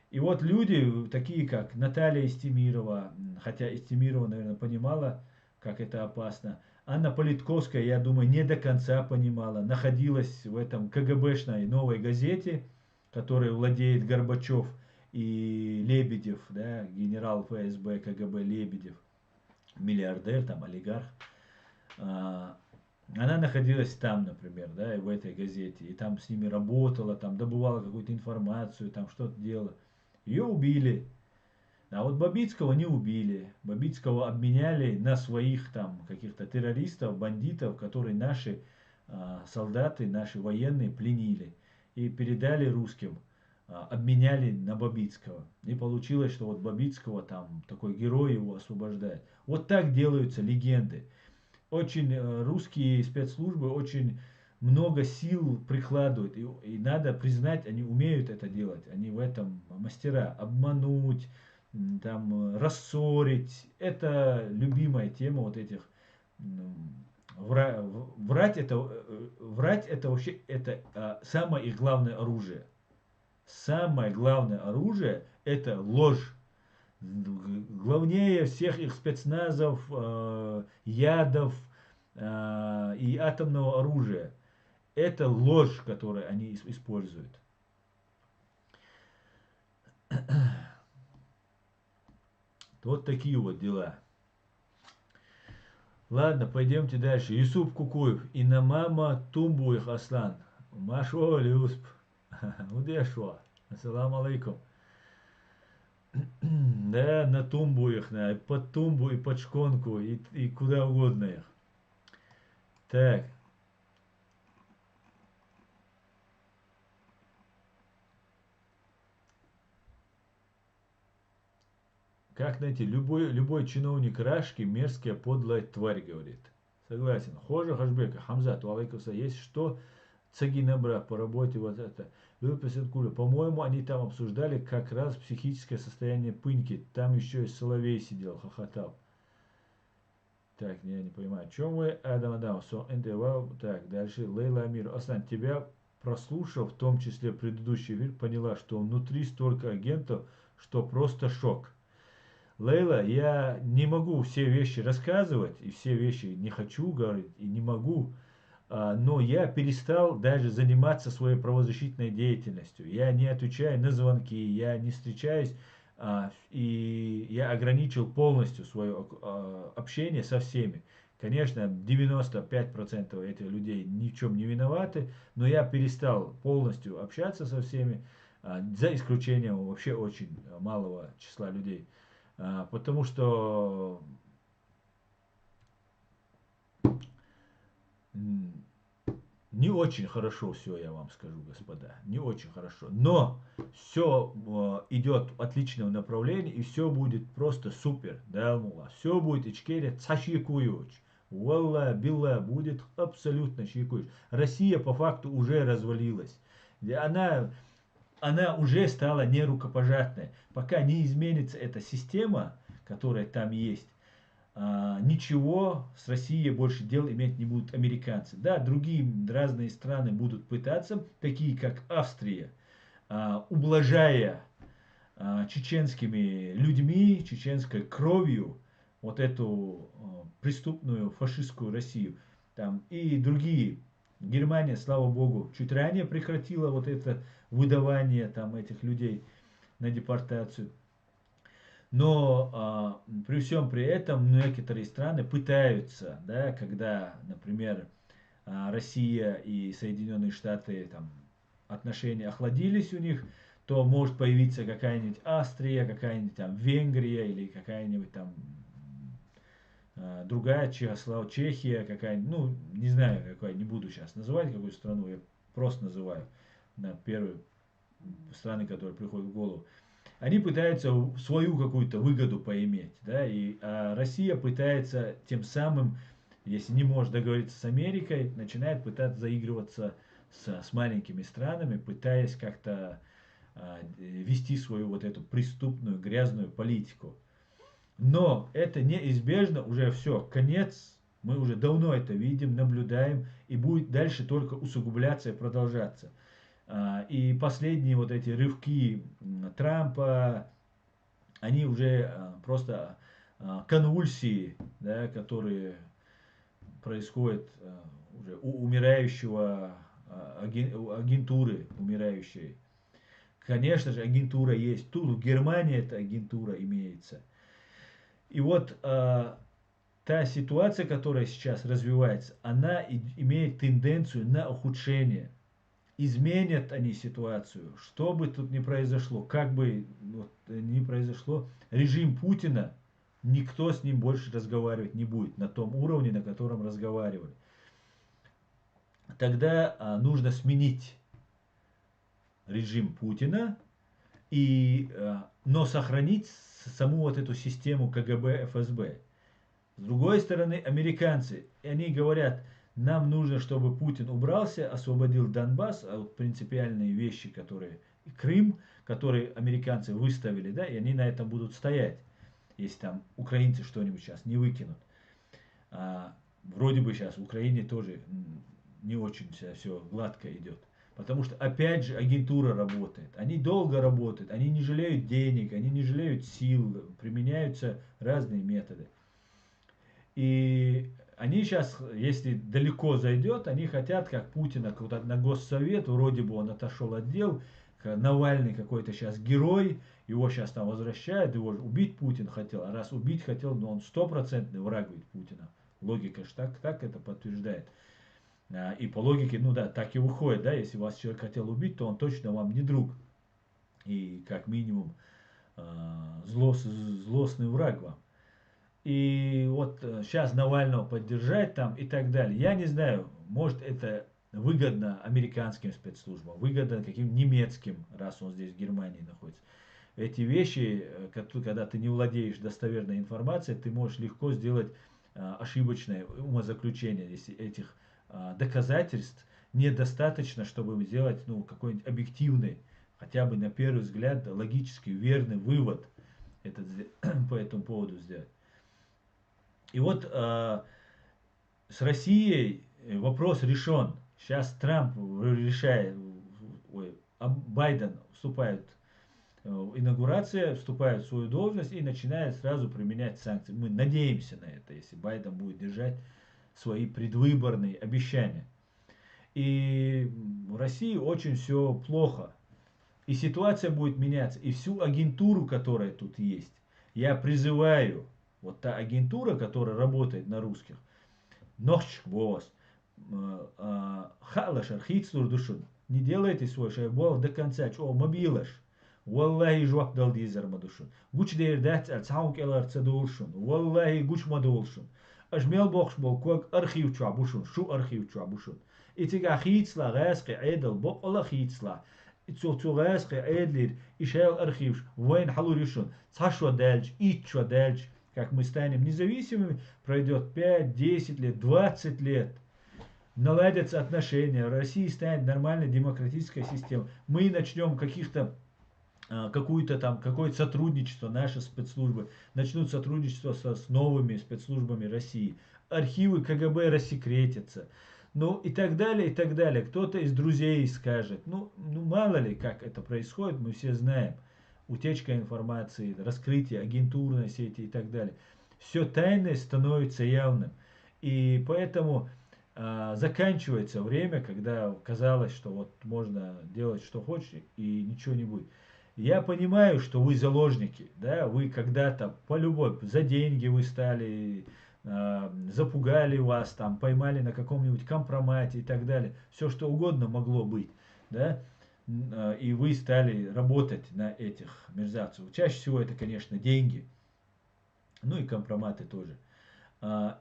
И вот люди, такие как Наталья Истемирова, хотя Истемирова, наверное, понимала, как это опасно. Анна Политковская, я думаю, не до конца понимала. Находилась в этом КГБшной новой газете, которой владеет Горбачев и Лебедев, да, генерал ФСБ КГБ Лебедев, миллиардер, там, олигарх. Она находилась там, например, да, и в этой газете, и там с ними работала, там добывала какую-то информацию, там что-то делала. Ее убили. А вот Бабицкого не убили. Бабицкого обменяли на своих там каких-то террористов, бандитов, которые наши солдаты, наши военные пленили. И передали русским, обменяли на Бабицкого. И получилось, что вот Бабицкого там такой герой его освобождает. Вот так делаются легенды. Очень русские спецслужбы очень много сил прикладывают. И надо признать, они умеют это делать. Они в этом мастера. Обмануть, там, рассорить. Это любимая тема вот этих. Врать это вообще это самое их главное оружие. Самое главное оружие это ложь. Главнее всех их спецназов, ядов и атомного оружия. Это ложь, которую они используют. Вот такие вот дела. Ладно, пойдемте дальше. Юсуп Кукуев. Инамама Тумбуих Аслан. Машо Люсп. Удешо. Ассаламу алейкум. Да, на тумбу их, под тумбу и под шконку, и куда угодно их. Так. Как найти? Любой чиновник Рашки мерзкая подлая тварь, говорит. Согласен. Хожа Хашбека, Хамзат, алейкуса, есть что? Цагинабра по работе вот это. Выписать куля. По-моему, они там обсуждали как раз психическое состояние Пыньки. Там еще и Соловей сидел, хохотал. Так, я не понимаю, о чем вы? Адам, так, дальше. Лейла Амир. Аслан, тебя прослушав, в том числе предыдущий эфир, поняла, что внутри столько агентов, что просто шок. Лейла, я не могу все вещи рассказывать, и все вещи не хочу говорить, и не могу, но я перестал даже заниматься своей правозащитной деятельностью. Я не отвечаю на звонки, я не встречаюсь, и я ограничил полностью свое общение со всеми. Конечно, 95% этих людей ни в чем не виноваты, но я перестал полностью общаться со всеми, за исключением вообще очень малого числа людей. Потому что не очень хорошо все, я вам скажу, господа. Не очень хорошо. Но все идет в отличном направлении, и все будет просто супер. Да, мула. Все будет ичкере цашикуюч. Валла, билла, будет абсолютно чикуюч. Россия по факту уже развалилась. Она, она уже стала нерукопожатной. Пока не изменится эта система, которая там есть, ничего с Россией больше дел иметь не будут американцы. Да, другие разные страны будут пытаться, такие как Австрия, ублажая чеченскими людьми, чеченской кровью вот эту преступную фашистскую Россию. Там, и другие. Германия, слава богу, чуть ранее прекратила вот это выдавание там, этих людей на депортацию. Но при всем при этом некоторые страны пытаются, да, когда, например, Россия и Соединенные Штаты там, отношения охладились у них, то может появиться какая-нибудь Австрия, какая-нибудь там Венгрия или какая-нибудь там другая Чехия, какая-нибудь, ну, не знаю, какая, не буду сейчас называть какую страну, я просто называю на первые страны, которые приходят в голову. Они пытаются свою какую-то выгоду поиметь, да, и Россия пытается тем самым, если не может договориться с Америкой, начинает пытаться заигрываться с маленькими странами, пытаясь как-то вести свою вот эту преступную, грязную политику. Но это неизбежно, уже все, конец, мы уже давно это видим, наблюдаем, и будет дальше только усугубляться и продолжаться. И последние вот эти рывки Трампа, они уже просто конвульсии, да, которые происходят уже у умирающего агентуры умирающей. Конечно же, агентура есть. Тут в Германии эта агентура имеется. И вот та ситуация, которая сейчас развивается, она имеет тенденцию на ухудшение. Изменят они ситуацию, что бы тут ни произошло, как бы вот, ни произошло, режим Путина, никто с ним больше разговаривать не будет на том уровне, на котором разговаривали. Тогда нужно сменить режим Путина, но сохранить саму вот эту систему КГБ, ФСБ. С другой стороны, американцы, они говорят, нам нужно, чтобы Путин убрался, освободил Донбасс, а вот принципиальные вещи, которые Крым, который американцы выставили, да, и они на этом будут стоять, если там украинцы что-нибудь сейчас не выкинут. Вроде бы сейчас в Украине тоже не очень все гладко идет. Потому что, опять же, агентура работает. Они долго работают, они не жалеют денег, они не жалеют сил, применяются разные методы. И они сейчас, если далеко зайдет, они хотят, как Путина, на Госсовет, вроде бы он отошел от дел, Навальный какой-то сейчас герой, его сейчас там возвращают, его убить Путин хотел, а раз убить хотел, но он стопроцентный враг ведь Путина. Логика же так это подтверждает. И по логике, ну да, так и выходит, да, если вас человек хотел убить, то он точно вам не друг. И как минимум злостный враг вам. И вот сейчас Навального поддержать там и так далее. Я не знаю, может это выгодно американским спецслужбам, выгодно каким немецким, раз он здесь в Германии находится. Эти вещи, когда ты не владеешь достоверной информацией, ты можешь легко сделать ошибочное умозаключение, если этих доказательств недостаточно, чтобы сделать какой-нибудь объективный, хотя бы на первый взгляд логически верный вывод по этому поводу сделать. И вот с Россией вопрос решен. Сейчас Трамп решает, Байден вступает инаугурация, вступает в свою должность и начинает сразу применять санкции. Мы надеемся на это, если Байден будет держать свои предвыборные обещания. И в России очень все плохо. И ситуация будет меняться. И всю агентуру, которая тут есть, я призываю, вот та агентура, которая работает на русских, ночь босс, халашар, хитсур душун, не делайте свой шайбол до конца, чего мобилаш. Валлахи жвак дал дизер мадушун. Гуч дейр дать цаунк элар цадулшун. Валлахи гуч мадулшун. Ажмел бокш бол куак архив чуабушун. Шу архив чуабушун. Итига хитсла гасқи айдал бок алла хитсла. Итсу гасқи айдлир ишайл архивш. Вайн халуришун. Цашва дальч, итчва дальч. Как мы станем независимыми, пройдет 5, 10 лет, 20 лет. Наладятся отношения, в России станет нормальной демократическая система. Мы начнем какое-то сотрудничество, наши спецслужбы начнут сотрудничество с новыми спецслужбами России. Архивы КГБ рассекретятся. Ну и так далее, и так далее. Кто-то из друзей скажет, мало ли, как это происходит, мы все знаем. Утечка информации, раскрытие агентурной сети и так далее. Все тайное становится явным. И поэтому заканчивается время, когда казалось, что вот можно делать что хочешь и ничего не будет. Я понимаю, что вы заложники, да, вы когда-то по любой, за деньги вы стали, запугали вас, там, поймали на каком-нибудь компромате и так далее. Все, что угодно могло быть, да, и вы стали работать на этих мерзавцев. Чаще всего это, конечно, деньги, ну и компроматы тоже.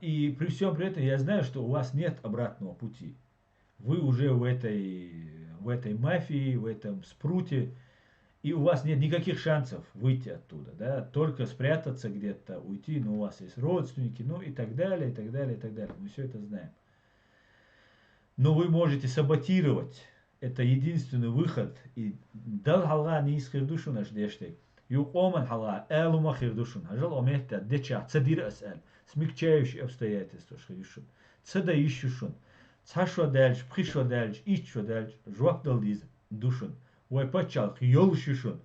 И при всем при этом я знаю, что у вас нет обратного пути. Вы уже в этой мафии, в этом спруте, и у вас нет никаких шансов выйти оттуда, да, только спрятаться где-то, уйти, но у вас есть родственники, ну и так далее, и так далее, и так далее. Мы все это знаем. Но вы можете саботировать. Это единственный выход. И дал халга не искер душу наш дештей. Юк оман халга, элу махир душун. Ажал омехта, деча, цадир асаль. Смягчающие обстоятельства шаришун. Цада ищушун. Цашва дальш, пришва дальш, ищва дальш. Жвак дал диз душун. Ой пачал, йол шишун.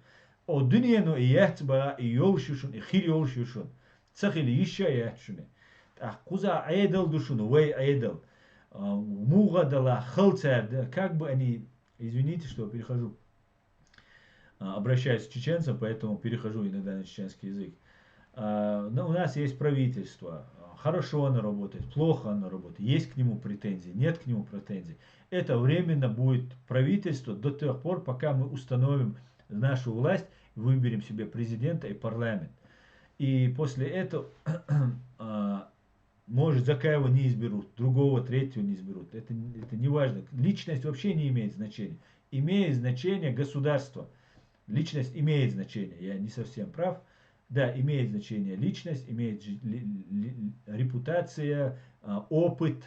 О дүниену и яхтба, и йол шишун, и хир йол шишун. Цахили ища яхтшуне. Ах, куза айдал душун, уэй айдал. Мугадала, халтер, как бы они, извините, что перехожу, обращаюсь к чеченцам, поэтому перехожу иногда на чеченский язык. Но у нас есть правительство, хорошо оно работает, плохо оно работает, есть к нему претензии, нет к нему претензий. Это временно будет правительство до тех пор, пока мы установим нашу власть, выберем себе президента и парламент. И после этого может, Закаева не изберут, другого, третьего не изберут. Это не важно. Личность вообще не имеет значения. Имеет значение государство. Личность имеет значение. Я не совсем прав. Да, имеет значение личность, имеет репутация, опыт,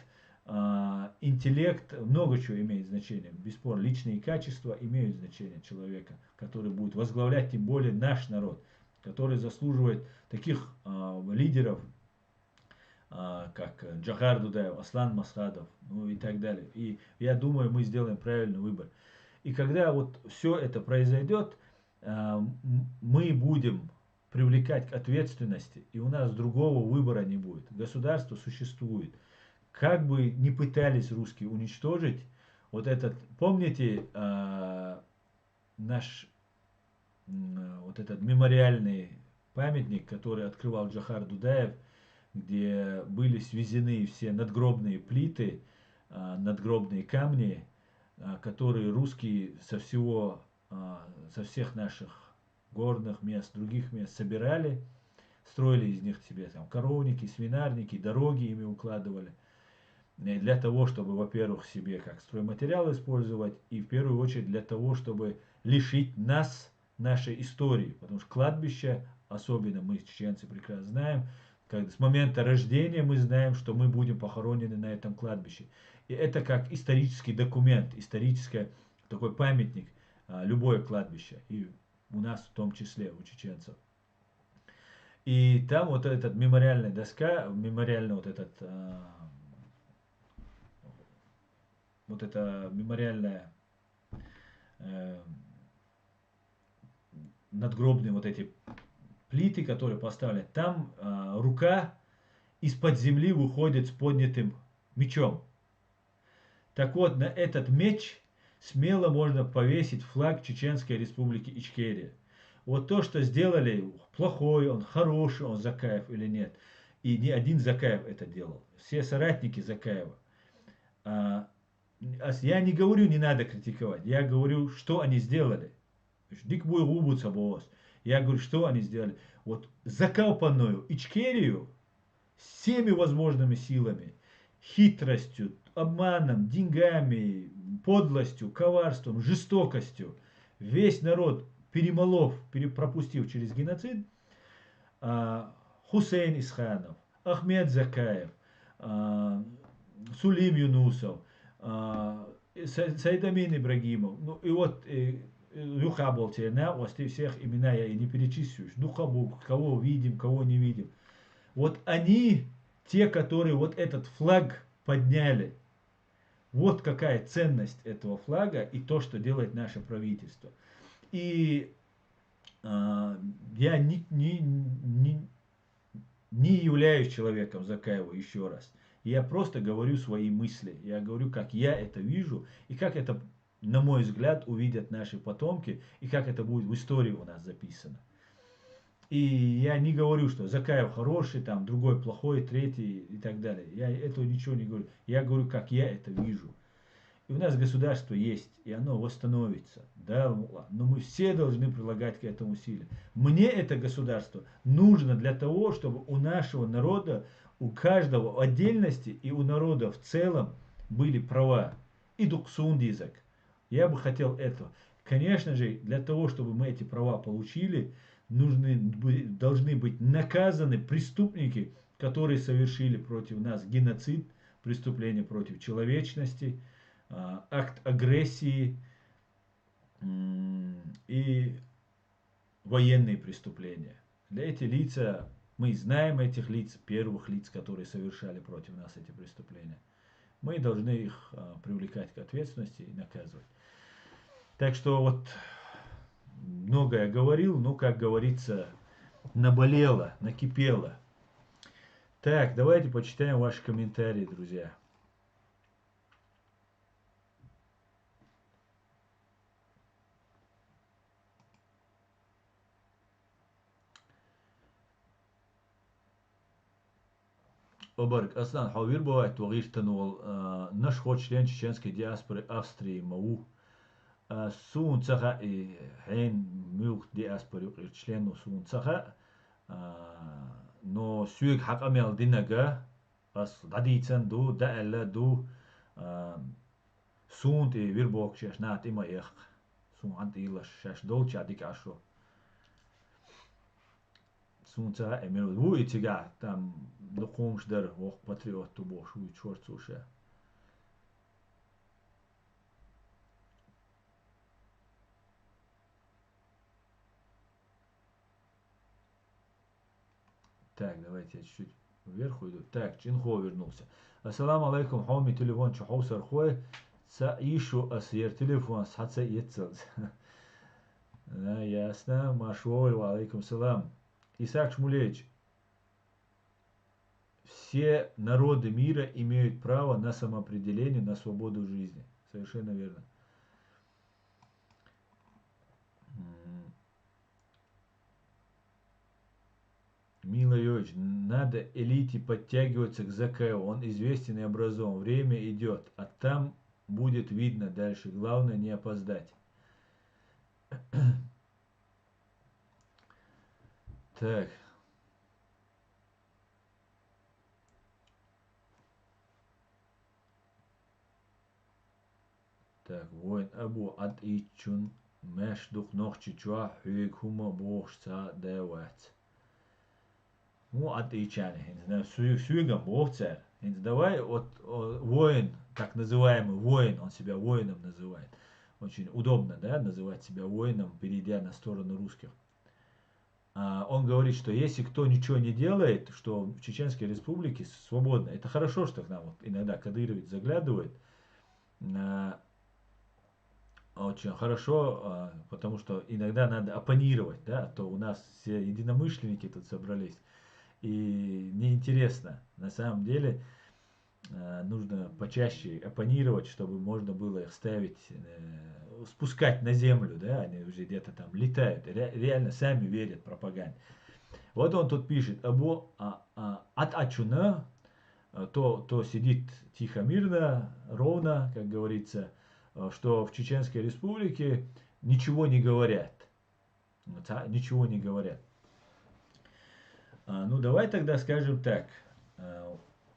интеллект, много чего имеет значение. Бесспорно, личные качества имеют значение человека, который будет возглавлять, тем более наш народ, который заслуживает таких лидеров, как Джохар Дудаев, Аслан Масхадов, ну и так далее. И я думаю, мы сделаем правильный выбор. И когда вот все это произойдет, мы будем привлекать к ответственности, и у нас другого выбора не будет. Государство существует. Как бы ни пытались русские уничтожить, вот этот, помните, наш вот этот мемориальный памятник, который открывал Джохар Дудаев, где были свезены все надгробные плиты, надгробные камни, которые русские со всех наших горных мест, других мест собирали, строили из них себе там коровники, свинарники, дороги ими укладывали. Для того, чтобы, во-первых, себе как стройматериал использовать, и в первую очередь для того, чтобы лишить нас нашей истории. Потому что кладбище, особенно мы, чеченцы, прекрасно знаем, с момента рождения мы знаем, что мы будем похоронены на этом кладбище. И это как исторический документ, исторический такой памятник, любое кладбище, и у нас в том числе, у чеченцев. И там вот эта мемориальная доска, мемориальный вот это мемориальная надгробные вот эти плиты, которые поставлены, там рука из-под земли выходит с поднятым мечом. Так вот, на этот меч смело можно повесить флаг Чеченской Республики Ичкерия. Вот то, что сделали, плохой он, хороший он, Закаев или нет. И не один Закаев это делал. Все соратники Закаева. Я не говорю, не надо критиковать. Я говорю, что они сделали. Я говорю, что они сделали. Вот закопанную Ичкерию всеми возможными силами, хитростью, обманом, деньгами, подлостью, коварством, жестокостью, весь народ перемолов, пропустив через геноцид, Хусейн Исханов, Ахмед Закаев, Сулим Юнусов, Сайдамин Ибрагимов, ну и вот Юха Болтина, у вас всех имена я и не перечислю, ну кого видим, кого не видим. Вот они, те, которые вот этот флаг подняли, вот какая ценность этого флага и то, что делает наше правительство. И я не являюсь человеком Закаева, еще раз. Я просто говорю свои мысли. Я говорю, как я это вижу, и как это, на мой взгляд, увидят наши потомки, и как это будет в истории у нас записано. И я не говорю, что Закаев хороший, там другой плохой, третий и так далее. Я этого ничего не говорю. Я говорю, как я это вижу. И у нас государство есть, и оно восстановится. Да, но мы все должны прилагать к этому усилия. Мне это государство нужно для того, чтобы у нашего народа, у каждого в отдельности и у народа в целом были права. И дуксундизак. Я бы хотел этого. Конечно же, для того, чтобы мы эти права получили, должны быть наказаны преступники, которые совершили против нас геноцид, преступление против человечности, акт агрессии и военные преступления. Для этих лиц, мы знаем этих лиц, первых лиц, которые совершали против нас эти преступления. Мы должны их привлекать к ответственности и наказывать. Так что вот многое говорил, но, как говорится, наболело, накипело. Так, давайте почитаем ваши комментарии, друзья. Обарк, Аслан, хавир бывает, вагиш танул, наш ход член чеченской диаспоры Австрии, МАУ, сун цаха и хейн мюх диаспоры, члену сун цаха, но сюек хак амел динага, бас дадицан ду, даэлла ду, сун и вирбок шашнат има эх, сун антила шаш дол чадик ашо. Сунца эмир ву итига там докумш дар вох патриот ту бош у чорцуша. Так, давайте я чуть-чуть вверх уйду. Так, Чинхо вернулся. Ассаламу алейкум, хауми телефон чухау сархой. Саишу асьер телефон схаца ецелс. Да, ясно. Машвой, ва алейкум салам. Исаак Шмулевич, все народы мира имеют право на самоопределение, на свободу жизни. Совершенно верно. Мила Йович, надо элите подтягиваться к Закаю. Он известен и образован. Время идет, а там будет видно дальше. Главное не опоздать. Так. Так, воин Абу ат ичун меш дух нох чичуа хюг хума бохца девац. Ну, отвечали. Сюгам, овцер. Давай, вот воин, так называемый воин, он себя воином называет. Очень удобно, да, называть себя воином, перейдя на сторону русских. Он говорит, что если кто ничего не делает, что в Чеченской Республике свободно. Это хорошо, что к нам вот иногда Кадыровец заглядывает. Очень хорошо, потому что иногда надо оппонировать, да, а то у нас все единомышленники тут собрались. И неинтересно. На самом деле нужно почаще оппонировать, чтобы можно было их ставить, спускать на землю, да, они уже где-то там летают, реально сами верят пропаганде. Вот он тут пишет, от ачуна, то сидит тихо, мирно, ровно, как говорится, что в Чеченской Республике ничего не говорят. Ничего не говорят. Ну, давай тогда скажем так,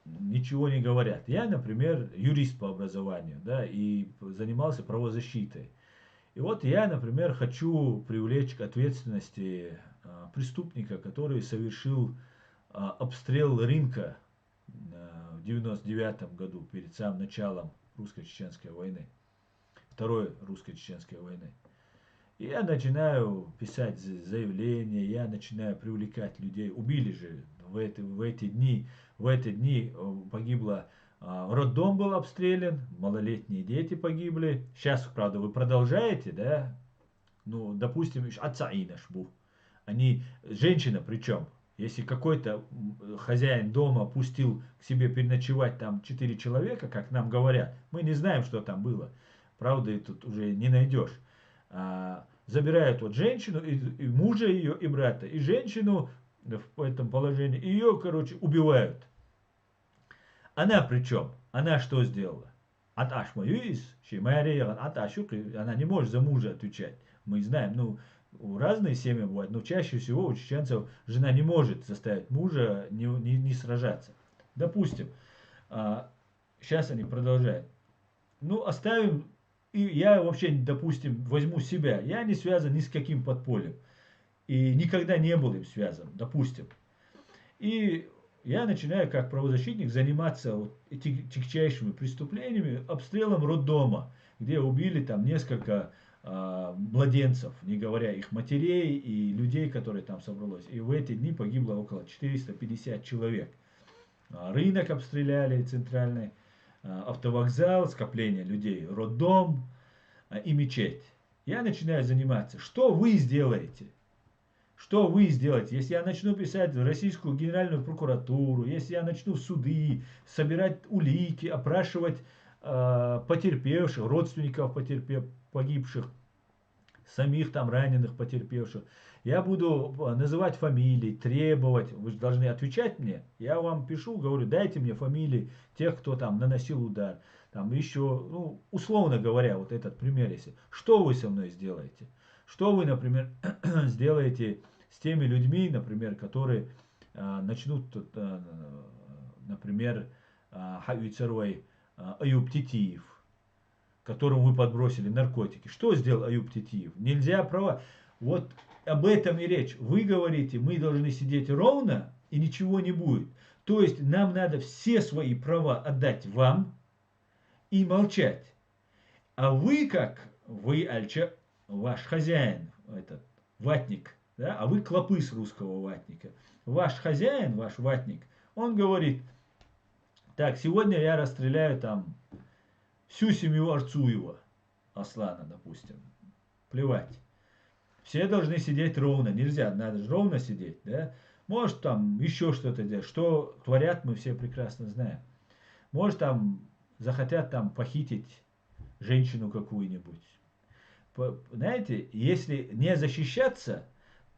ничего не говорят. Я, например, юрист по образованию, да, и занимался правозащитой. И вот я, например, хочу привлечь к ответственности преступника, который совершил обстрел рынка в 99 году, перед самым началом русско-чеченской войны, второй русско-чеченской войны. И я начинаю писать заявления, я начинаю привлекать людей. Убили же в эти дни погибло, роддом был обстрелян, малолетние дети погибли. Сейчас, правда, вы продолжаете, да? Ну, допустим, отца Инашбу. Они, женщина причем, если какой-то хозяин дома пустил к себе переночевать там 4 человека, как нам говорят, мы не знаем, что там было. Правда, тут уже не найдешь. Забирают вот женщину, и мужа ее, и брата, и женщину в этом положении, ее, короче, убивают. Она причем, она что сделала? Аташ моюис, она не может за мужа отвечать. Мы знаем, ну, разные семьи бывают, но чаще всего у чеченцев жена не может заставить мужа не сражаться. Допустим, сейчас они продолжают. Ну, оставим, и я вообще, допустим, возьму себя. Я не связан ни с каким подпольем. И никогда не был им связан, допустим. И я начинаю, как правозащитник, заниматься вот тягчайшими преступлениями, обстрелом роддома, где убили там несколько младенцев, не говоря их матерей и людей, которые там собралось. И в эти дни погибло около 450 человек. Рынок обстреляли центральный, автовокзал, скопление людей, роддом и мечеть. Я начинаю заниматься. Что вы сделаете? Что вы сделаете, если я начну писать в Российскую Генеральную прокуратуру, если я начну в суды, собирать улики, опрашивать потерпевших, родственников погибших, самих там раненых потерпевших. Я буду называть фамилии, требовать, вы же должны отвечать мне. Я вам пишу, говорю, дайте мне фамилии тех, кто там наносил удар. Там еще, ну, условно говоря, вот этот пример, если. Что вы со мной сделаете? Что вы, например, сделаете с теми людьми, например, которые начнут, например, Хавицерой Аюб Титиев, которому вы подбросили наркотики. Что сделал Аюб Титиев? Нельзя права. Вот об этом и речь. Вы говорите, мы должны сидеть ровно, и ничего не будет. То есть нам надо все свои права отдать вам и молчать. А вы, как вы, Альча, ваш хозяин, этот ватник да, а вы клопы с русского ватника. Ваш хозяин, ваш ватник, он говорит, так, сегодня я расстреляю там всю семью Арцуева, Аслана, допустим. Плевать. Все должны сидеть ровно. Нельзя, надо же ровно сидеть, да? Может там еще что-то делать. Что творят, мы все прекрасно знаем. Может там захотят там похитить женщину какую-нибудь. Знаете, если не защищаться,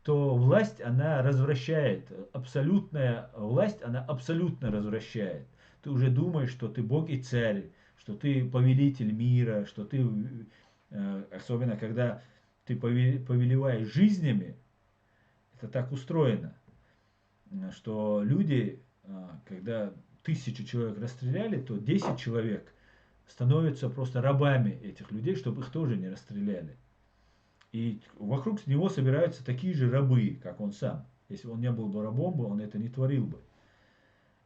то власть, она развращает. Абсолютная власть, она абсолютно развращает. Ты уже думаешь, что ты бог и царь, что ты повелитель мира, что ты, особенно когда ты повелеваешь жизнями, это так устроено, что люди, когда 1000 человек расстреляли, то 10 человек становятся просто рабами этих людей, чтобы их тоже не расстреляли. И вокруг него собираются такие же рабы, как он сам. Если он не был бы рабом, он это не творил бы.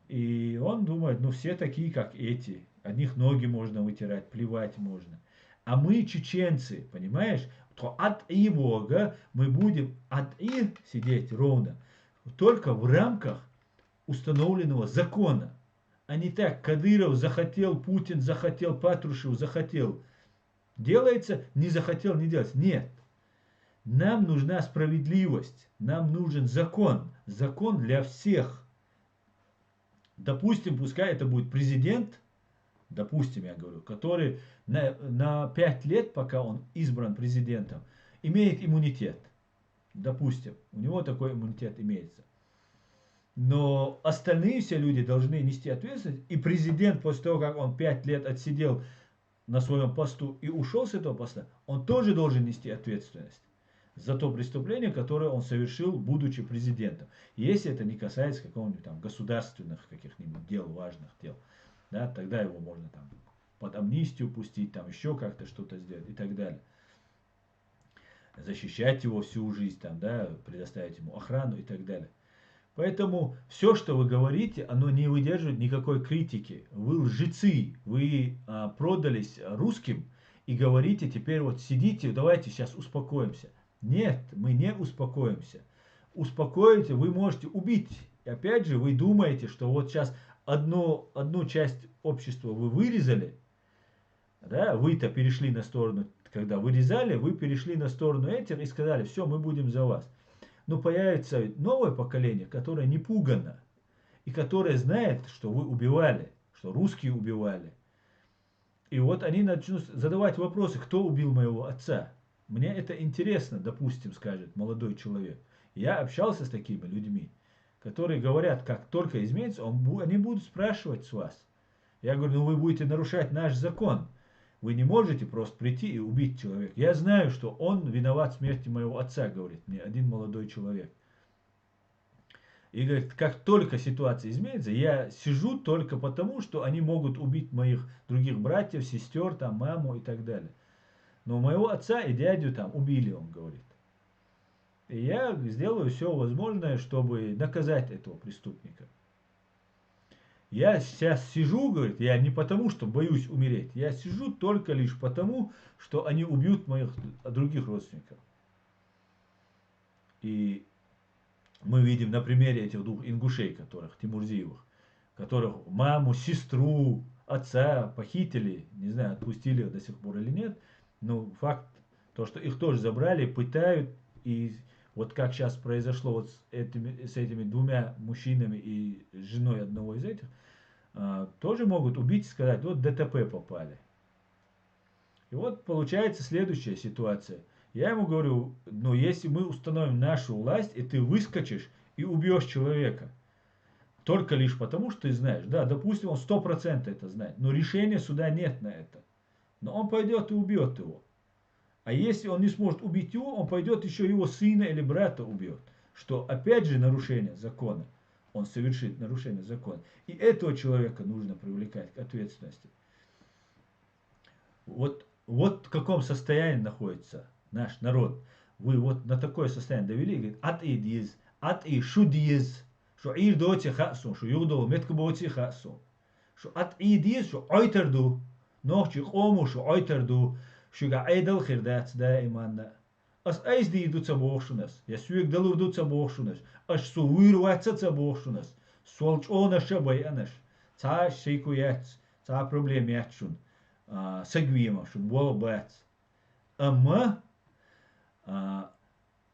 И он думает, ну все такие, как эти. Одних ноги можно вытирать, плевать можно. А мы, чеченцы, понимаешь, то от Бога мы будем от сидеть ровно только в рамках установленного закона. А не так, Кадыров захотел, Путин захотел, Патрушев захотел. Делается, не захотел, не делается. Нет. Нам нужна справедливость, нам нужен закон. Закон для всех. Допустим, пускай это будет президент, допустим, я говорю, который на 5 лет, пока он избран президентом, имеет иммунитет. Допустим, у него такой иммунитет имеется. Но остальные все люди должны нести ответственность. И президент, после того, как он 5 лет отсидел на своем посту и ушел с этого поста, он тоже должен нести ответственность за то преступление, которое он совершил, будучи президентом. Если это не касается какого-нибудь там государственных каких-нибудь дел, важных дел, да, тогда его можно там под амнистию пустить, там еще как-то что-то сделать и так далее. Защищать его всю жизнь, там, да, предоставить ему охрану и так далее. Поэтому все, что вы говорите, оно не выдерживает никакой критики. Вы лжецы, вы продались русским и говорите теперь вот сидите, давайте сейчас успокоимся. Нет, мы не успокоимся. Успокоите, вы можете убить. И опять же, вы думаете, что вот сейчас одну часть общества вы вырезали, да, вы-то перешли на сторону, когда вырезали, вы перешли на сторону этих и сказали, все, мы будем за вас. Но появится новое поколение, которое не пугано, и которое знает, что вы убивали, что русские убивали. И вот они начнут задавать вопросы, кто убил моего отца. Мне это интересно, допустим, скажет молодой человек. Я общался с такими людьми, которые говорят, как только изменится, они будут спрашивать с вас. Я говорю, ну вы будете нарушать наш закон. Вы не можете просто прийти и убить человека. Я знаю, что он виноват в смерти моего отца, говорит мне один молодой человек. И говорит, как только ситуация изменится, я сижу только потому, что они могут убить моих других братьев, сестер, там, маму и так далее. Но моего отца и дядю там убили, он говорит. И я сделаю все возможное, чтобы наказать этого преступника. Я сейчас сижу, говорит, я не потому, что боюсь умереть. Я сижу только лишь потому, что они убьют моих других родственников. И мы видим на примере этих двух ингушей, которых, Тимурзиевых, которых маму, сестру, отца похитили, не знаю, отпустили до сих пор или нет, но факт, то, что их тоже забрали, пытают, и вот как сейчас произошло вот с этими двумя мужчинами и женой одного из этих, тоже могут убить и сказать, вот ДТП попали. И вот получается следующая ситуация. Я ему говорю, ну если мы установим нашу власть, и ты выскочишь и убьешь человека, только лишь потому, что ты знаешь, да, допустим, он 100% это знает, но решения суда нет на это. Но он пойдет и убьет его. А если он не сможет убить его, он пойдет еще его сына или брата убьет. Что опять же нарушение закона. Он совершит нарушение закона. И этого человека нужно привлекать к ответственности. Вот в каком состоянии находится наш народ. Вы вот на такое состояние довели, говорит, ат и шудиез, что ир доти хасу, что юдо метку боти хасу. Что ат и диез, что ойтерду, нохчи хому, что ойтерду, что га эйдал хирдац дайман. as eisdī duca bohšunas, ja suik dalu duca bohšunas, as su uirvaca bohšunas, solč onaša bajanas, ca šeiku jats, ca problem jatšun, sagvīmašun, bol bats. Amma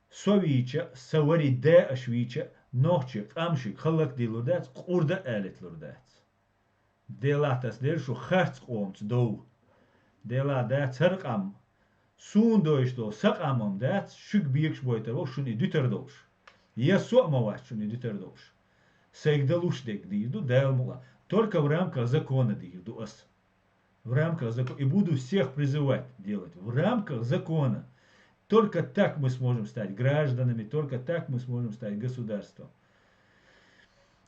soviča, savari de ašviča, nohči, amši, khalak dilurdats, qurda alit lurdats. Delatas deršu kharts qomts dou. Dela dats harqam, Soondoishto saqamam dats shuk biekš boytavo shuni düterdosh. Я сомова шуни düterdosh. Сейгдалуш дек дижду делмула. Только в рамках закона дижду ас. В рамках закона. И буду всех призывать делать. В рамках закона. Только так мы сможем стать гражданами, только так мы сможем стать государством.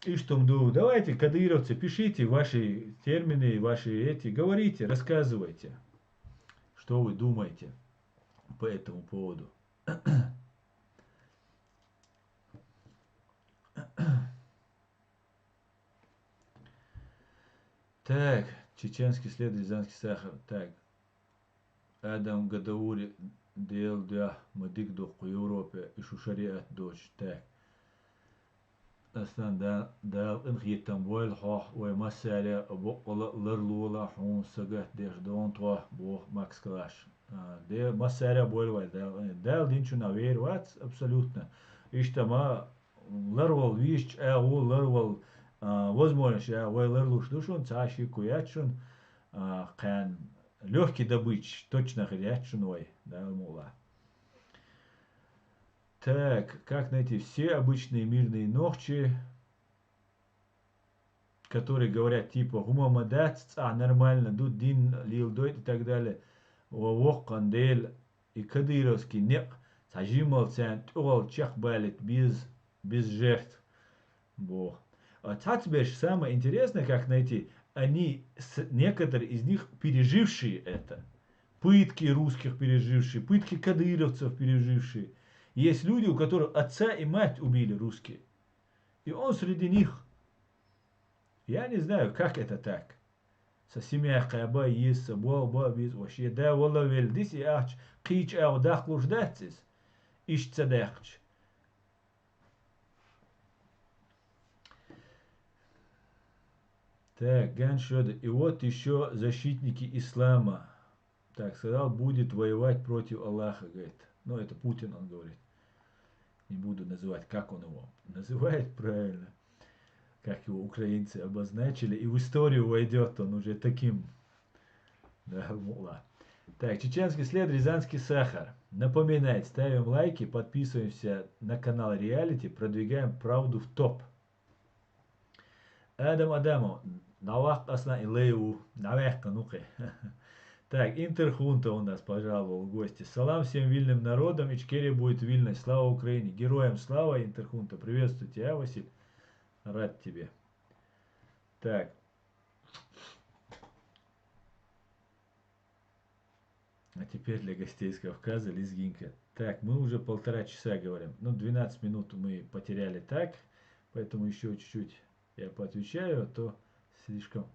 И что мду, давайте, кадыровцы, пишите ваши термины, ваши эти, говорите, рассказывайте, что вы думаете по этому поводу. Так, чеченский след, рязанский сахар. Так, Адам Гадаури дел да мадик до Европе и шушариат дочь. Так, أصلا دا إنخي تنبويل حوح ومسالة بقلا لرلولا حون سجت ديش دون توه بوه ماكس كلاش ده مسالة بويل واي دا دينشو نوير وات абсолютно إشتما لرول ويش أو لرول возможность وای لرلوش دوشون цаши куячун кан легкий добыч точно ходячун вай да мула. Так, как найти все обычные мирные ногчи, которые говорят типа гумамадац, нормально, тут дин лил дойт и так далее. Вовох кандель и кадыровский не сажимал цент угол чех балит без жертв. Бог. А цацбеш самое интересное, как найти, они, некоторые из них пережившие это. Пытки русских пережившие, пытки кадыровцев пережившие. Есть люди, у которых отца и мать убили русские. И он среди них. Я не знаю, как это так. Со семья Каба есть, собой без вообще. Да, wallah велдис и ач, кич ау дахлуш датсис. Иш цадахч. Так, Ганшода. И вот еще защитники ислама. Так, сказал, будет воевать против Аллаха, говорит. Ну, это Путин, он говорит. Не буду называть, как он его называет правильно, как его украинцы обозначили. И в историю войдет он уже таким. Да, мула. Так, чеченский след, рязанский сахар. Напоминает, ставим лайки, подписываемся на канал Реалити, продвигаем правду в топ. Адам Адамов. Навах асна и лейу. Навех кануке. Так, Интерхунта у нас пожаловал в гости. Салам всем вильным народам. Ичкерия будет вильной. Слава Украине. Героям слава, Интерхунта. Приветствую тебя, Василь. Рад тебе. Так. А теперь для гостей с Кавказа лезгинка. Так, мы уже 1,5 часа говорим. Ну, 12 минут мы потеряли так. Поэтому еще чуть-чуть я поотвечаю, а то слишком...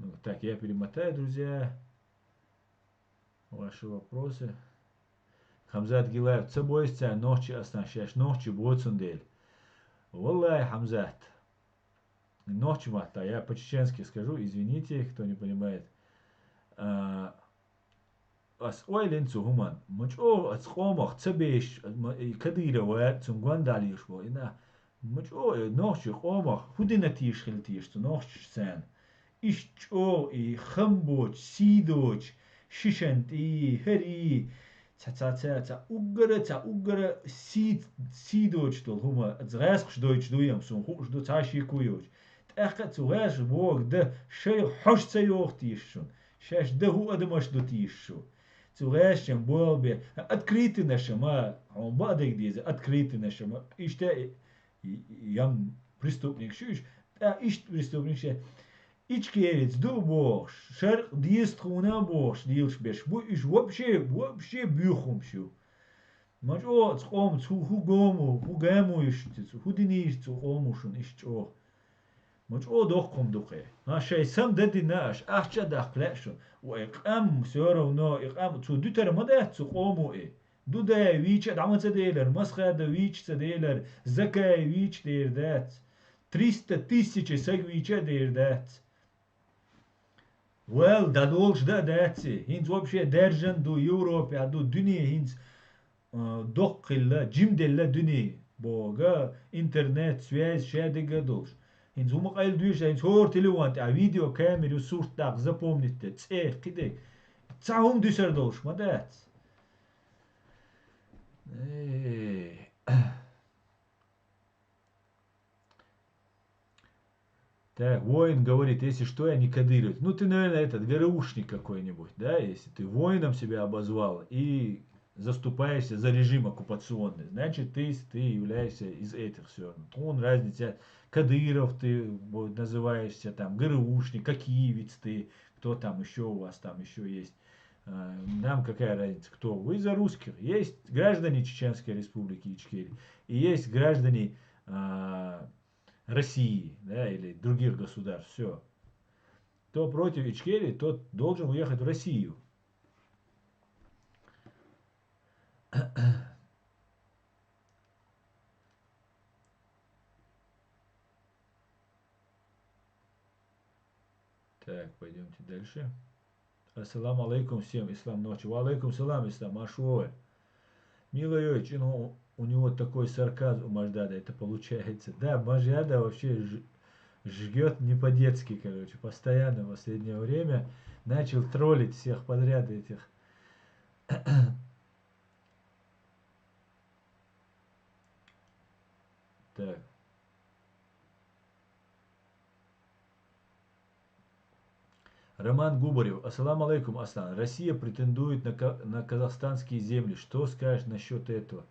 Ну, так, я перемотаю, друзья, ваши вопросы. Хамзат Гилаев, це бойся ночи оснащаешь, ночи боцундель. Валлай, Хамзат. Ночи мата, я по-чеченски скажу, извините, кто не понимает. Ас ойлинцу хуман, мочо ацхомах, цебеш, кадыра ваят, цунгвандалиш во, ина, мочо ночи хомах, худина тиш хилтиш, ночи сен. Ишчо и хамбоч, сидоч, шишент и хери, ца угара сидоч тол хума, згасх дойч дуям сум хуш до цаши куйоч. Тахка цугаш бог да шей хош цайох тишшун, шаш да ху адамаш до тишшу. Цугашем болбе, открыты нашама, он бадек дизе, открыты нашама. Иште ям преступник шуш, а ишт преступник ше. Ичкерец, дубош, шар диест хуна бош, дилш беш, бу иш вообще бюхумшу. Мачо, цхом, цху гому иш, цху диниш, цхомушун иш чо. مش او دخم دقه ها شيء سم ددي ناش احشا دخلشو واقام سيورو نو اقام تو دوتر مده تقومو اي دو ده ويچ دعمت ديلر مسخه ده ويچ ديلر زكا ويچ دير دات 300 тысяч сагвича дир дат. Well, да долж да датси. Хинц вообще держан до Европе, а до dünya хинц доккилла, джимделла dünya. Бога, интернет, связь, шадыга долж. Хинц умакайл дуйш, хинц хор телевант, а видео камеру сурт так запомните. Цех, киде. Цаум дюсер долж, мадат. Так, воин говорит, если что, я не кодировать. Ну, ты, наверное, этот ГРУшник какой-нибудь, да, если ты воином себя обозвал и заступаешься за режим оккупационный, значит, ты являешься из этих все. Он разница, Кадыров ты называешься, там, ГРУшник, какиевец ты, кто там еще у вас там еще есть. Нам какая разница, кто? Вы за русских. Есть граждане Чеченской Республики Ичкерия, и есть граждане России, да, или других государств, все. Кто против Ичкерии, тот должен уехать в Россию. Так, пойдемте дальше. Ассаламу алейкум всем, ислам ночи. Ва алейкум салам, ислам, ашуэ. Милойович, ну, у него такой сарказм у Маждада, это получается. Да, Маждада вообще жгет не по-детски, короче, постоянно в последнее время. Начал троллить всех подряд этих. Так. Роман Губарев. Ассаламу алейкум, Аслан. Россия претендует на казахстанские земли. Что скажешь насчет этого?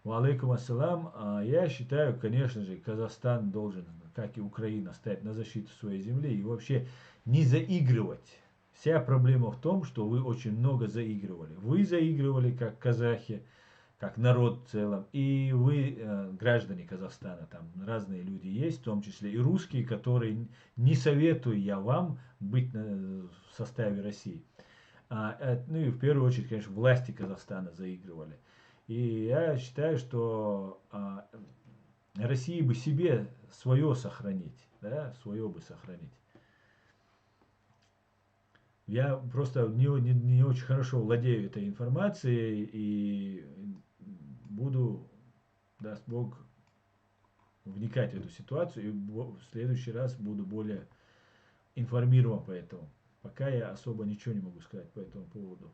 Алейкум ассалам. Я считаю, конечно же, Казахстан должен, как и Украина, стать на защиту своей земли и вообще не заигрывать. Вся проблема в том, что вы очень много заигрывали. Вы заигрывали как казахи, как народ в целом, и вы, граждане Казахстана, там разные люди есть, в том числе и русские, которые не советую я вам быть в составе России. Ну и в первую очередь, конечно, власти Казахстана заигрывали. И я считаю, что России бы себе свое сохранить, да, свое бы сохранить. Я просто не очень хорошо владею этой информацией и буду, даст Бог, вникать в эту ситуацию и в следующий раз буду более информирован по этому. Пока я особо ничего не могу сказать по этому поводу.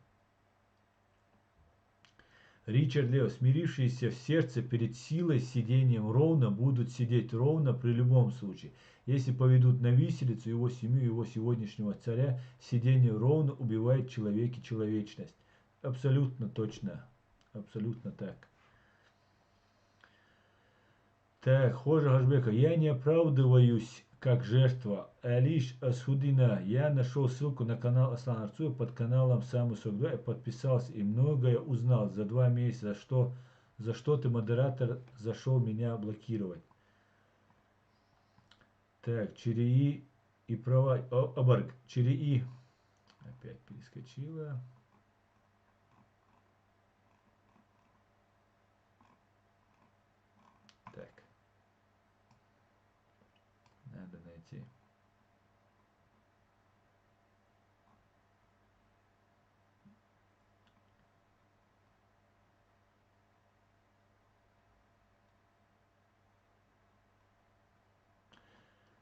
Ричард Лео, смирившиеся в сердце перед силой сидением ровно, будут сидеть ровно при любом случае. Если поведут на виселицу его семью, его сегодняшнего царя, сидение ровно убивает в человеке человечность. Абсолютно точно. Абсолютно так. Так, Хожа Хашбека, я не оправдываюсь как жертва, а лишь осудина. Я нашел ссылку на канал Аслана Арцуя под каналом Самый 42, подписался и многое узнал за 2 месяца, за что ты, модератор, зашел меня блокировать. Так, Череи и права... Абарг, Череи. Опять перескочила. Так. Надо найти.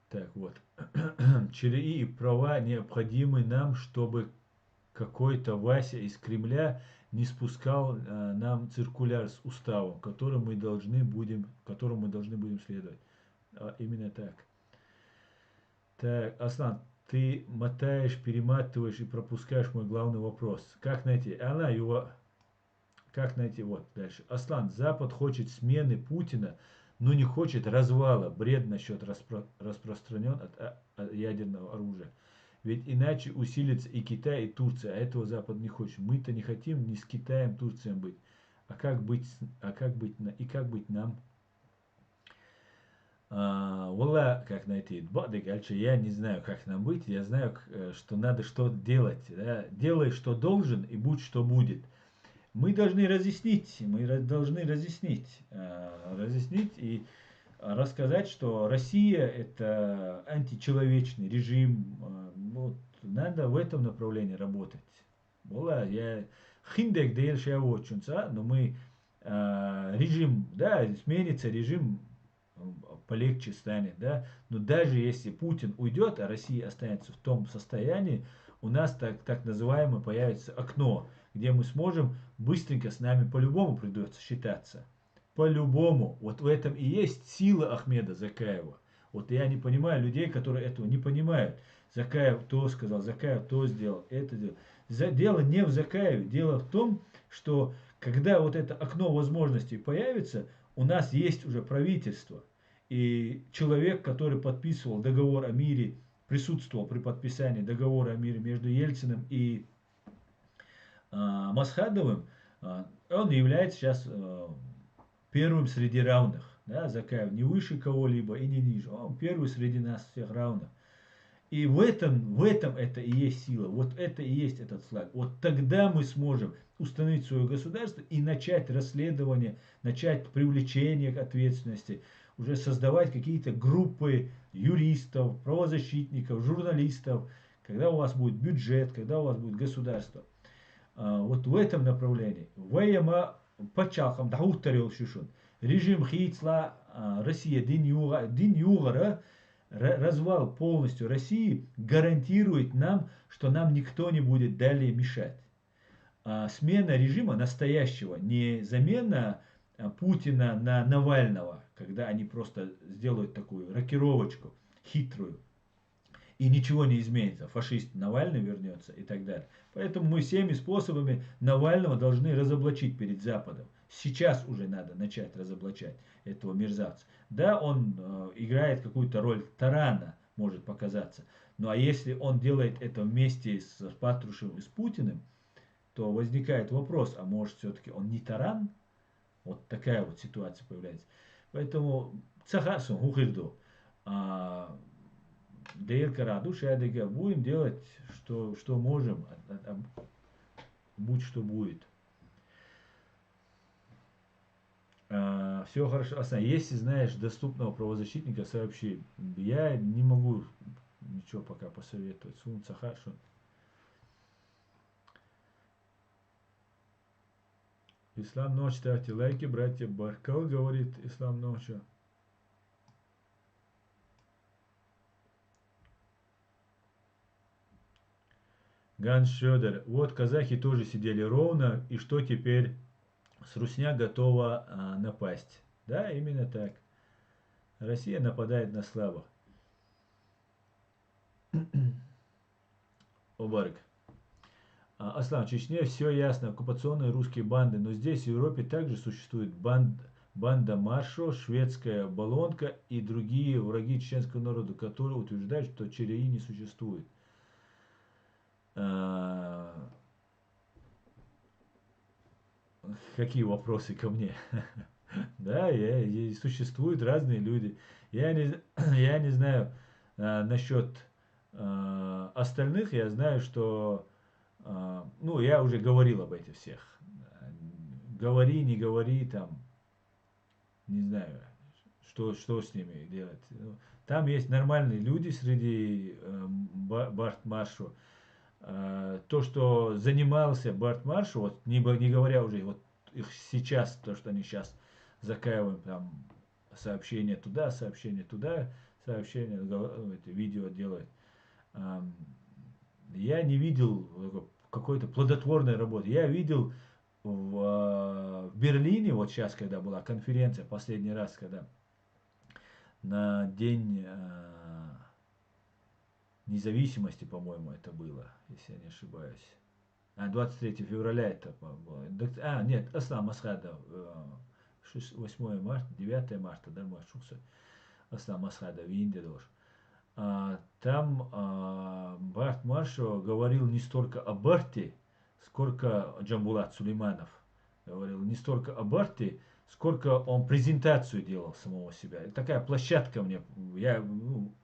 Так, вот. Череи и права необходимы нам, чтобы какой-то Вася из Кремля не спускал нам циркуляр с уставом, которому мы должны будем следовать. Именно так. Так, Аслан, ты мотаешь, перематываешь и пропускаешь мой главный вопрос. Как найти? Как найти? Вот дальше. Аслан, Запад хочет смены Путина, но не хочет развала. Бред насчет распространен от ядерного оружия. Ведь иначе усилится и Китай, и Турция, а этого Запад не хочет. Мы-то не хотим ни с Китаем, Турцией быть. И как быть нам? Wallah, как найти бады, дальше я не знаю, как нам быть, я знаю, что надо что делать. Да? Делай, что должен, и будь, что будет. Мы должны разъяснить и рассказать, что Россия это античеловечный режим. Вот, надо в этом направлении работать. Была я хиндек дейлш я очень, но мы режим, да, сменится режим, полегче станет, да. Но даже если Путин уйдет, а Россия останется в том состоянии, у нас так называемое появится окно, где мы сможем быстренько, с нами по-любому придется считаться. По-любому. Вот в этом и есть сила Ахмеда Закаева. Вот я не понимаю людей, которые этого не понимают. Закаев то сказал, Закаев то сделал, это сделал. Дело не в Закаеве, дело в том, что когда вот это окно возможностей появится, у нас есть уже правительство. И человек, который подписывал договор о мире, присутствовал при подписании договора о мире между Ельциным и Масхадовым, он является сейчас первым среди равных. Да, Закаев не выше кого-либо и не ниже. Он первый среди нас всех равных. И в этом это и есть сила. Вот это и есть этот флаг. Вот тогда мы сможем установить свое государство и начать расследование, начать привлечение к ответственности, уже создавать какие-то группы юристов, правозащитников, журналистов, когда у вас будет бюджет, когда у вас будет государство. Вот в этом направлении. Ваяма пачалхам дахуттарил шишун. Режим Хейцла, Россия, Дин Югара, развал полностью России гарантирует нам, что нам никто не будет далее мешать. Смена режима настоящего, не замена Путина на Навального, когда они просто сделают такую рокировочку хитрую, и ничего не изменится. Фашист Навальный вернется и так далее. Поэтому мы всеми способами Навального должны разоблачить перед Западом. Сейчас уже надо начать разоблачать этого мерзавца. Да, он играет какую-то роль тарана, может показаться. Ну а если он делает это вместе с Патрушевым и с Путиным, то возникает вопрос, а может все-таки он не таран? Вот такая вот ситуация появляется. Поэтому цахасу хухирду. Дейр Караду Шадыга будем делать, что можем, будь что будет. Все хорошо. Асан, если знаешь доступного правозащитника, сообщи. Я не могу ничего пока посоветовать. Сун Цахашу. Ислам ночь, ставьте лайки, братья. Баркал говорит Ислам ночью. Ганс Шёдер. Вот казахи тоже сидели ровно, и что теперь? С Русня готова напасть. Да, именно так. Россия нападает на слабых. Обарк. Аслан, в Чечне все ясно, оккупационные русские банды, но здесь в Европе также существует банда Маршо, шведская Болонка и другие враги чеченского народа, которые утверждают, что ЧРИ не существует. Какие вопросы ко мне? Да, существуют разные люди. Я не знаю насчет остальных, я знаю, что ну, я уже говорил об этих всех. Говори, не говори, там, не знаю, что с ними делать. Там есть нормальные люди среди Барт Маршу. То, что занимался Барт Маршу, вот, не говоря уже, вот их сейчас, то, что они сейчас закаиваем, там, сообщения туда, сообщения, эти видео делают. Я не видел какой-то плодотворной работы. Я видел в Берлине, вот сейчас, когда была конференция, последний раз, когда на день независимости, по-моему, это было, если я не ошибаюсь. 23 февраля это было. Нет, Аслам Масхада, 8 марта, 9 марта, да, Машукса. Аслам Масхада, Винде тоже. Там Барт Маршо говорил не столько о Барте, сколько Джамбулат Сулейманов говорил не столько о Барте, сколько он презентацию делал самого себя. И такая площадка мне,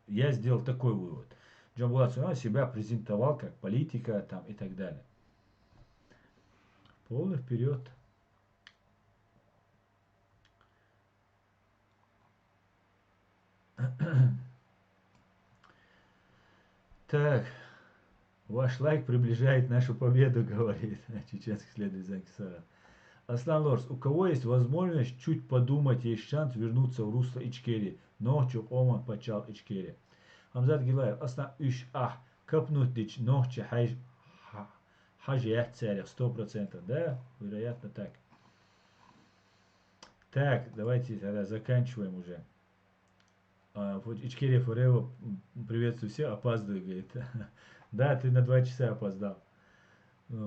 я сделал такой вывод. Джон Булат он себя презентовал как политика там, и так далее. Полный вперед. Так, ваш лайк приближает нашу победу, говорит чеченский следователь Занкисара. Аслан Лорс, у кого есть возможность чуть подумать, есть шанс вернуться в русло Ичкерии. Нохчу оман почал Ичкерия. Хамзат Гилаев, Аслан Иш капнуть дичь нохче хажият царев 100%. Да, вероятно так. Так, давайте тогда заканчиваем уже. Ичкерия Форева, приветствую всех, опаздываю, говорит. Да, ты на 2 часа опоздал.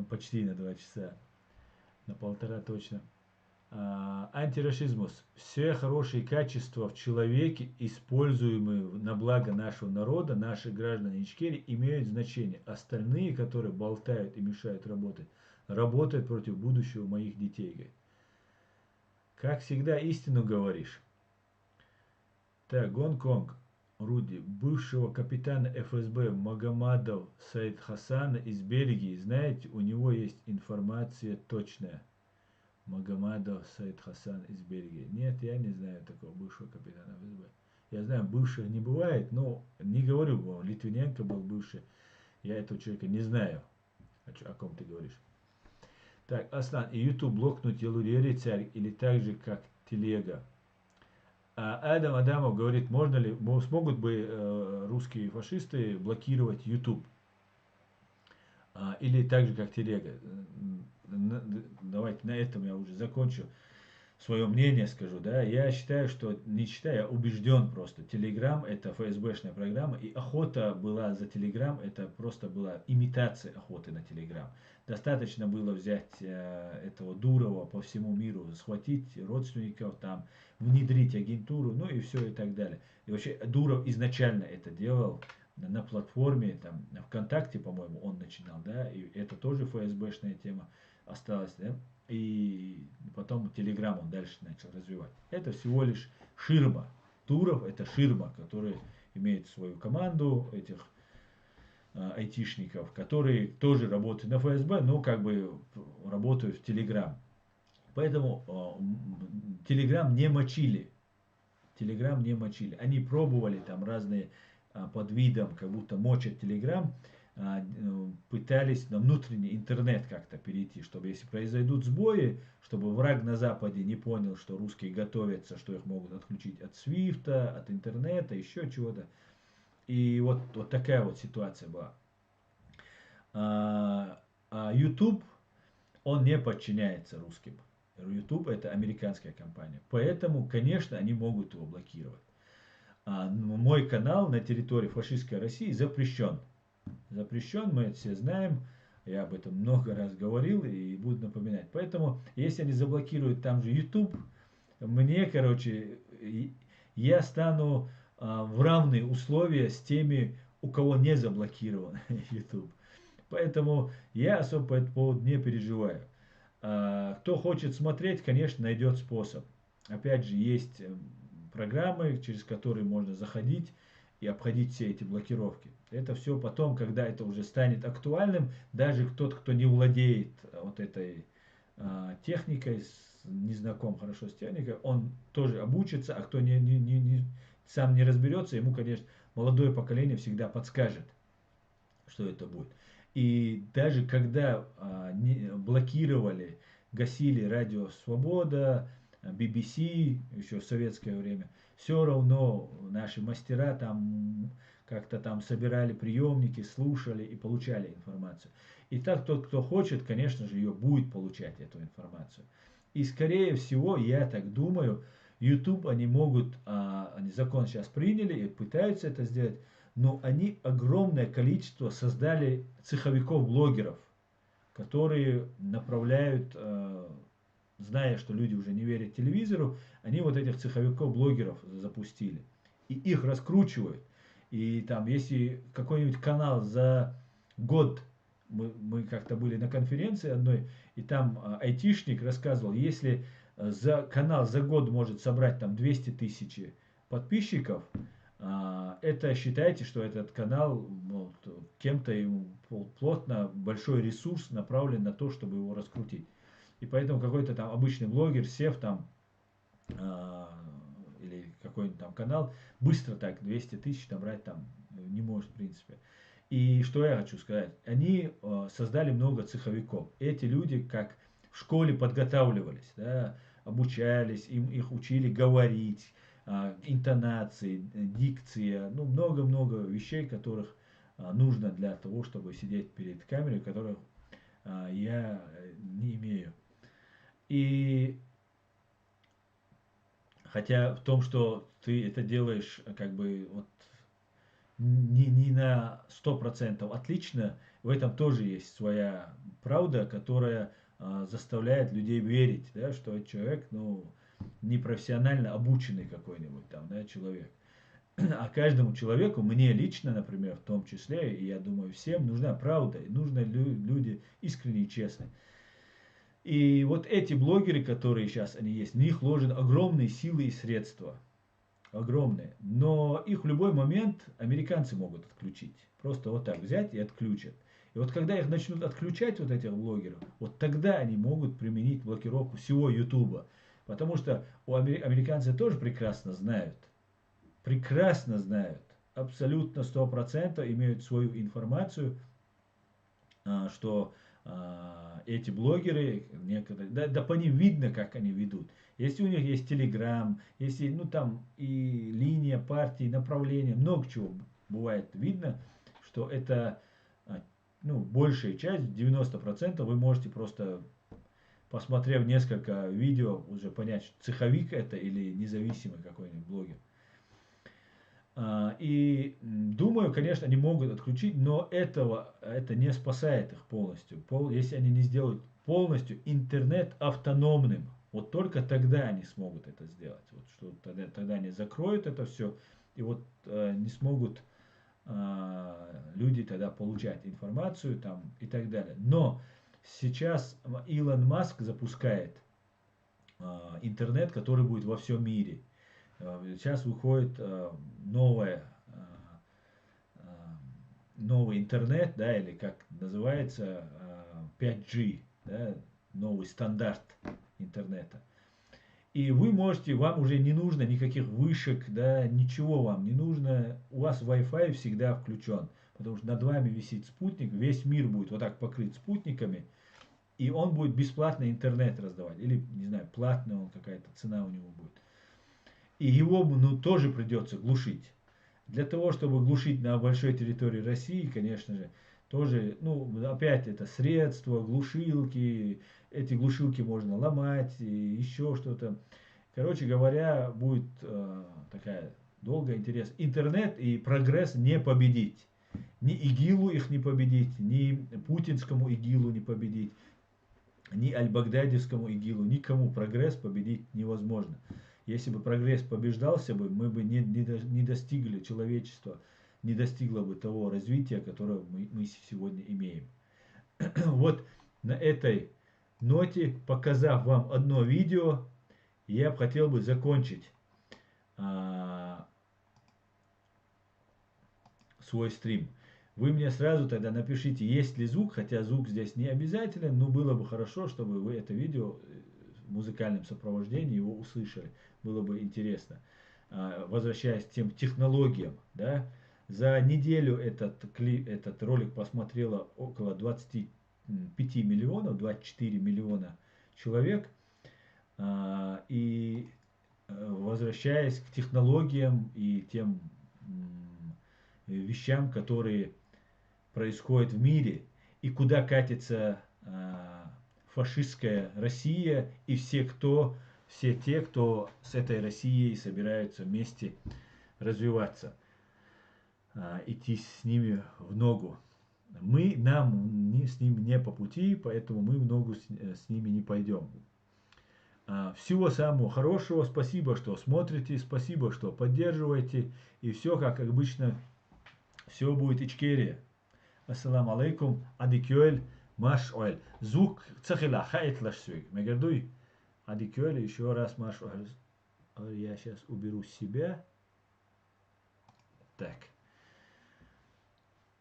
Почти на 2 часа. На 1,5 точно. Антирашизмус. Все хорошие качества в человеке, используемые на благо нашего народа, наши граждане Ичкерии, имеют значение. Остальные, которые болтают и мешают работать, работают против будущего моих детей. Говорит. Как всегда, истину говоришь. Так, Гонконг. Руди, бывшего капитана ФСБ Магомадов Саид Хасана из Бельгии, знаете, у него есть информация точная. Магомадов Саид Хасан из Бельгии. Нет, я не знаю такого бывшего капитана ФСБ. Я знаю, бывших не бывает, но не говорю, Литвиненко был бывший. Я этого человека не знаю, о ком ты говоришь. Так, Аслан, и YouTube блокнуть Елурери царь или так же, как телега. Адам Адамов говорит, можно ли, смогут бы русские фашисты блокировать YouTube? Или так же, как телега. Давайте на этом я уже закончу. Свое мнение скажу, да, я считаю, что, не считаю, я убежден просто. Телеграм это ФСБшная программа, и охота была за Телеграм, это просто была имитация охоты на Телеграм. Достаточно было взять этого Дурова по всему миру, схватить родственников, там, внедрить агентуру, ну и все и так далее. И вообще Дуров изначально это делал на платформе, там, ВКонтакте, по-моему, он начинал, да, и это тоже ФСБшная тема осталась, да. И потом Telegram он дальше начал развивать. Это всего лишь ширма. Туров это ширма, который имеет свою команду этих айтишников, которые тоже работают на ФСБ, но как бы работают в Telegram. Поэтому Telegram не мочили. Telegram не мочили. Они пробовали там разные под видом, как будто мочат Telegram, пытались на внутренний интернет как-то перейти, чтобы если произойдут сбои, чтобы враг на Западе не понял, что русские готовятся, что их могут отключить от Свифта, от интернета, еще чего-то. И вот такая вот ситуация была. YouTube, он не подчиняется русским. YouTube это американская компания. Поэтому, конечно, они могут его блокировать. Мой канал на территории фашистской России запрещен. Запрещен, мы это все знаем. Я об этом много раз говорил и буду напоминать. Поэтому, если они заблокируют там же YouTube, мне, короче, я стану в равные условия с теми, у кого не заблокирован YouTube. Поэтому я особо по этому поводу не переживаю. Кто хочет смотреть, конечно, найдет способ. Опять же, есть программы, через которые можно заходить и обходить все эти блокировки. Это все потом, когда это уже станет актуальным, даже тот, кто не владеет вот этой техникой, не знаком хорошо с техникой, он тоже обучится, а кто сам не разберется, ему, конечно, молодое поколение всегда подскажет, что это будет. И даже когда блокировали, гасили радио «Свобода», BBC еще в советское время, все равно наши мастера там как-то там собирали приемники, слушали и получали информацию. И так тот, кто хочет, конечно же, ее будет получать, эту информацию. И скорее всего, я так думаю, YouTube они могут, они закон сейчас приняли и пытаются это сделать, но они огромное количество создали цеховиков-блогеров, которые направляют, зная, что люди уже не верят телевизору, они вот этих цеховиков-блогеров запустили. И их раскручивают. И там, если какой-нибудь канал за год, мы как-то были на конференции одной, и там айтишник рассказывал, если за канал за год может собрать там 200 тысяч подписчиков, это считайте, что этот канал вот, кем-то ему плотно большой ресурс направлен на то, чтобы его раскрутить. И поэтому какой-то там обычный блогер, сев там, или какой-нибудь там канал, быстро так 200 тысяч набрать там не может, в принципе. И что я хочу сказать, они создали много цеховиков. Эти люди как в школе подготавливались, да, обучались, их учили говорить, интонации, дикция, ну много-много вещей, которых нужно для того, чтобы сидеть перед камерой, которых я не имею. И хотя в том, что ты это делаешь как бы вот не на 100% отлично, в этом тоже есть своя правда, которая заставляет людей верить, да, что этот человек, ну, непрофессионально обученный какой-нибудь там, да, человек. А каждому человеку, мне лично, например, в том числе, и я думаю, всем нужна правда, и нужны люди искренние и честные. И вот эти блогеры, которые сейчас они есть, в них вложены огромные силы и средства. Огромные. Но их в любой момент американцы могут отключить. Просто вот так взять и отключат. И вот когда их начнут отключать, вот этих блогеров, вот тогда они могут применить блокировку всего Ютуба. Потому что американцы тоже прекрасно знают, абсолютно 100% имеют свою информацию, что эти блогеры, некоторые, да по ним видно, как они ведут. Если у них есть Телеграм, если, ну там и линия партии, направление, много чего бывает видно, что это, ну, большая часть, 90% вы можете просто, посмотрев несколько видео, уже понять, цеховик это или независимый какой-нибудь блогер. И думаю, конечно, они могут отключить, но это не спасает их полностью. Если они не сделают полностью интернет автономным, вот только тогда они смогут это сделать. Вот что тогда они закроют это все, и вот не смогут люди тогда получать информацию там и так далее. Но сейчас Илон Маск запускает интернет, который будет во всем мире. Сейчас выходит новый интернет, да, или как называется, 5G, да, новый стандарт интернета. И вы можете, вам уже не нужно никаких вышек, да, ничего вам не нужно, у вас Wi-Fi всегда включен, потому что над вами висит спутник, весь мир будет вот так покрыт спутниками, и он будет бесплатно интернет раздавать, или, не знаю, платный он, какая-то цена у него будет. И его, ну, тоже придется глушить. Для того, чтобы глушить на большой территории России, конечно же, тоже, ну, опять это средства, глушилки, эти глушилки можно ломать, и еще что-то. Короче говоря, будет такая долгая интерес. Интернет и прогресс не победить. Ни ИГИЛу их не победить, ни путинскому ИГИЛу не победить, ни аль-Багдадевскому ИГИЛу, никому прогресс победить невозможно. Если бы прогресс побеждался бы, мы бы не достигли, человечество не достигло бы того развития, которое мы сегодня имеем. Вот на этой ноте, показав вам одно видео, я бы хотел бы закончить свой стрим. Вы мне сразу тогда напишите, есть ли звук, хотя звук здесь не обязателен, но было бы хорошо, чтобы вы это видео в музыкальном сопровождении его услышали. Было бы интересно. Возвращаясь к тем технологиям, да, за неделю этот ролик посмотрело около 25 миллионов, 24 миллиона человек. И возвращаясь к технологиям и тем вещам, которые происходят в мире, и куда катится фашистская Россия и все те, кто с этой Россией собираются вместе развиваться, идти с ними в ногу. Нам с ними не по пути, поэтому мы в ногу с ними не пойдем. Всего самого хорошего, спасибо, что смотрите, спасибо, что поддерживаете, и все, как обычно, все будет Ичкерия. Ассаламу алейкум, адикюэль, маш оэль. Звук цахила хаитлаш свиг. Мегердуй. Адикёли, еще раз, Машу, я сейчас уберу себя. Так.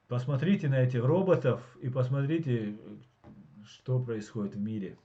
Посмотрите на этих роботов и посмотрите, что происходит в мире.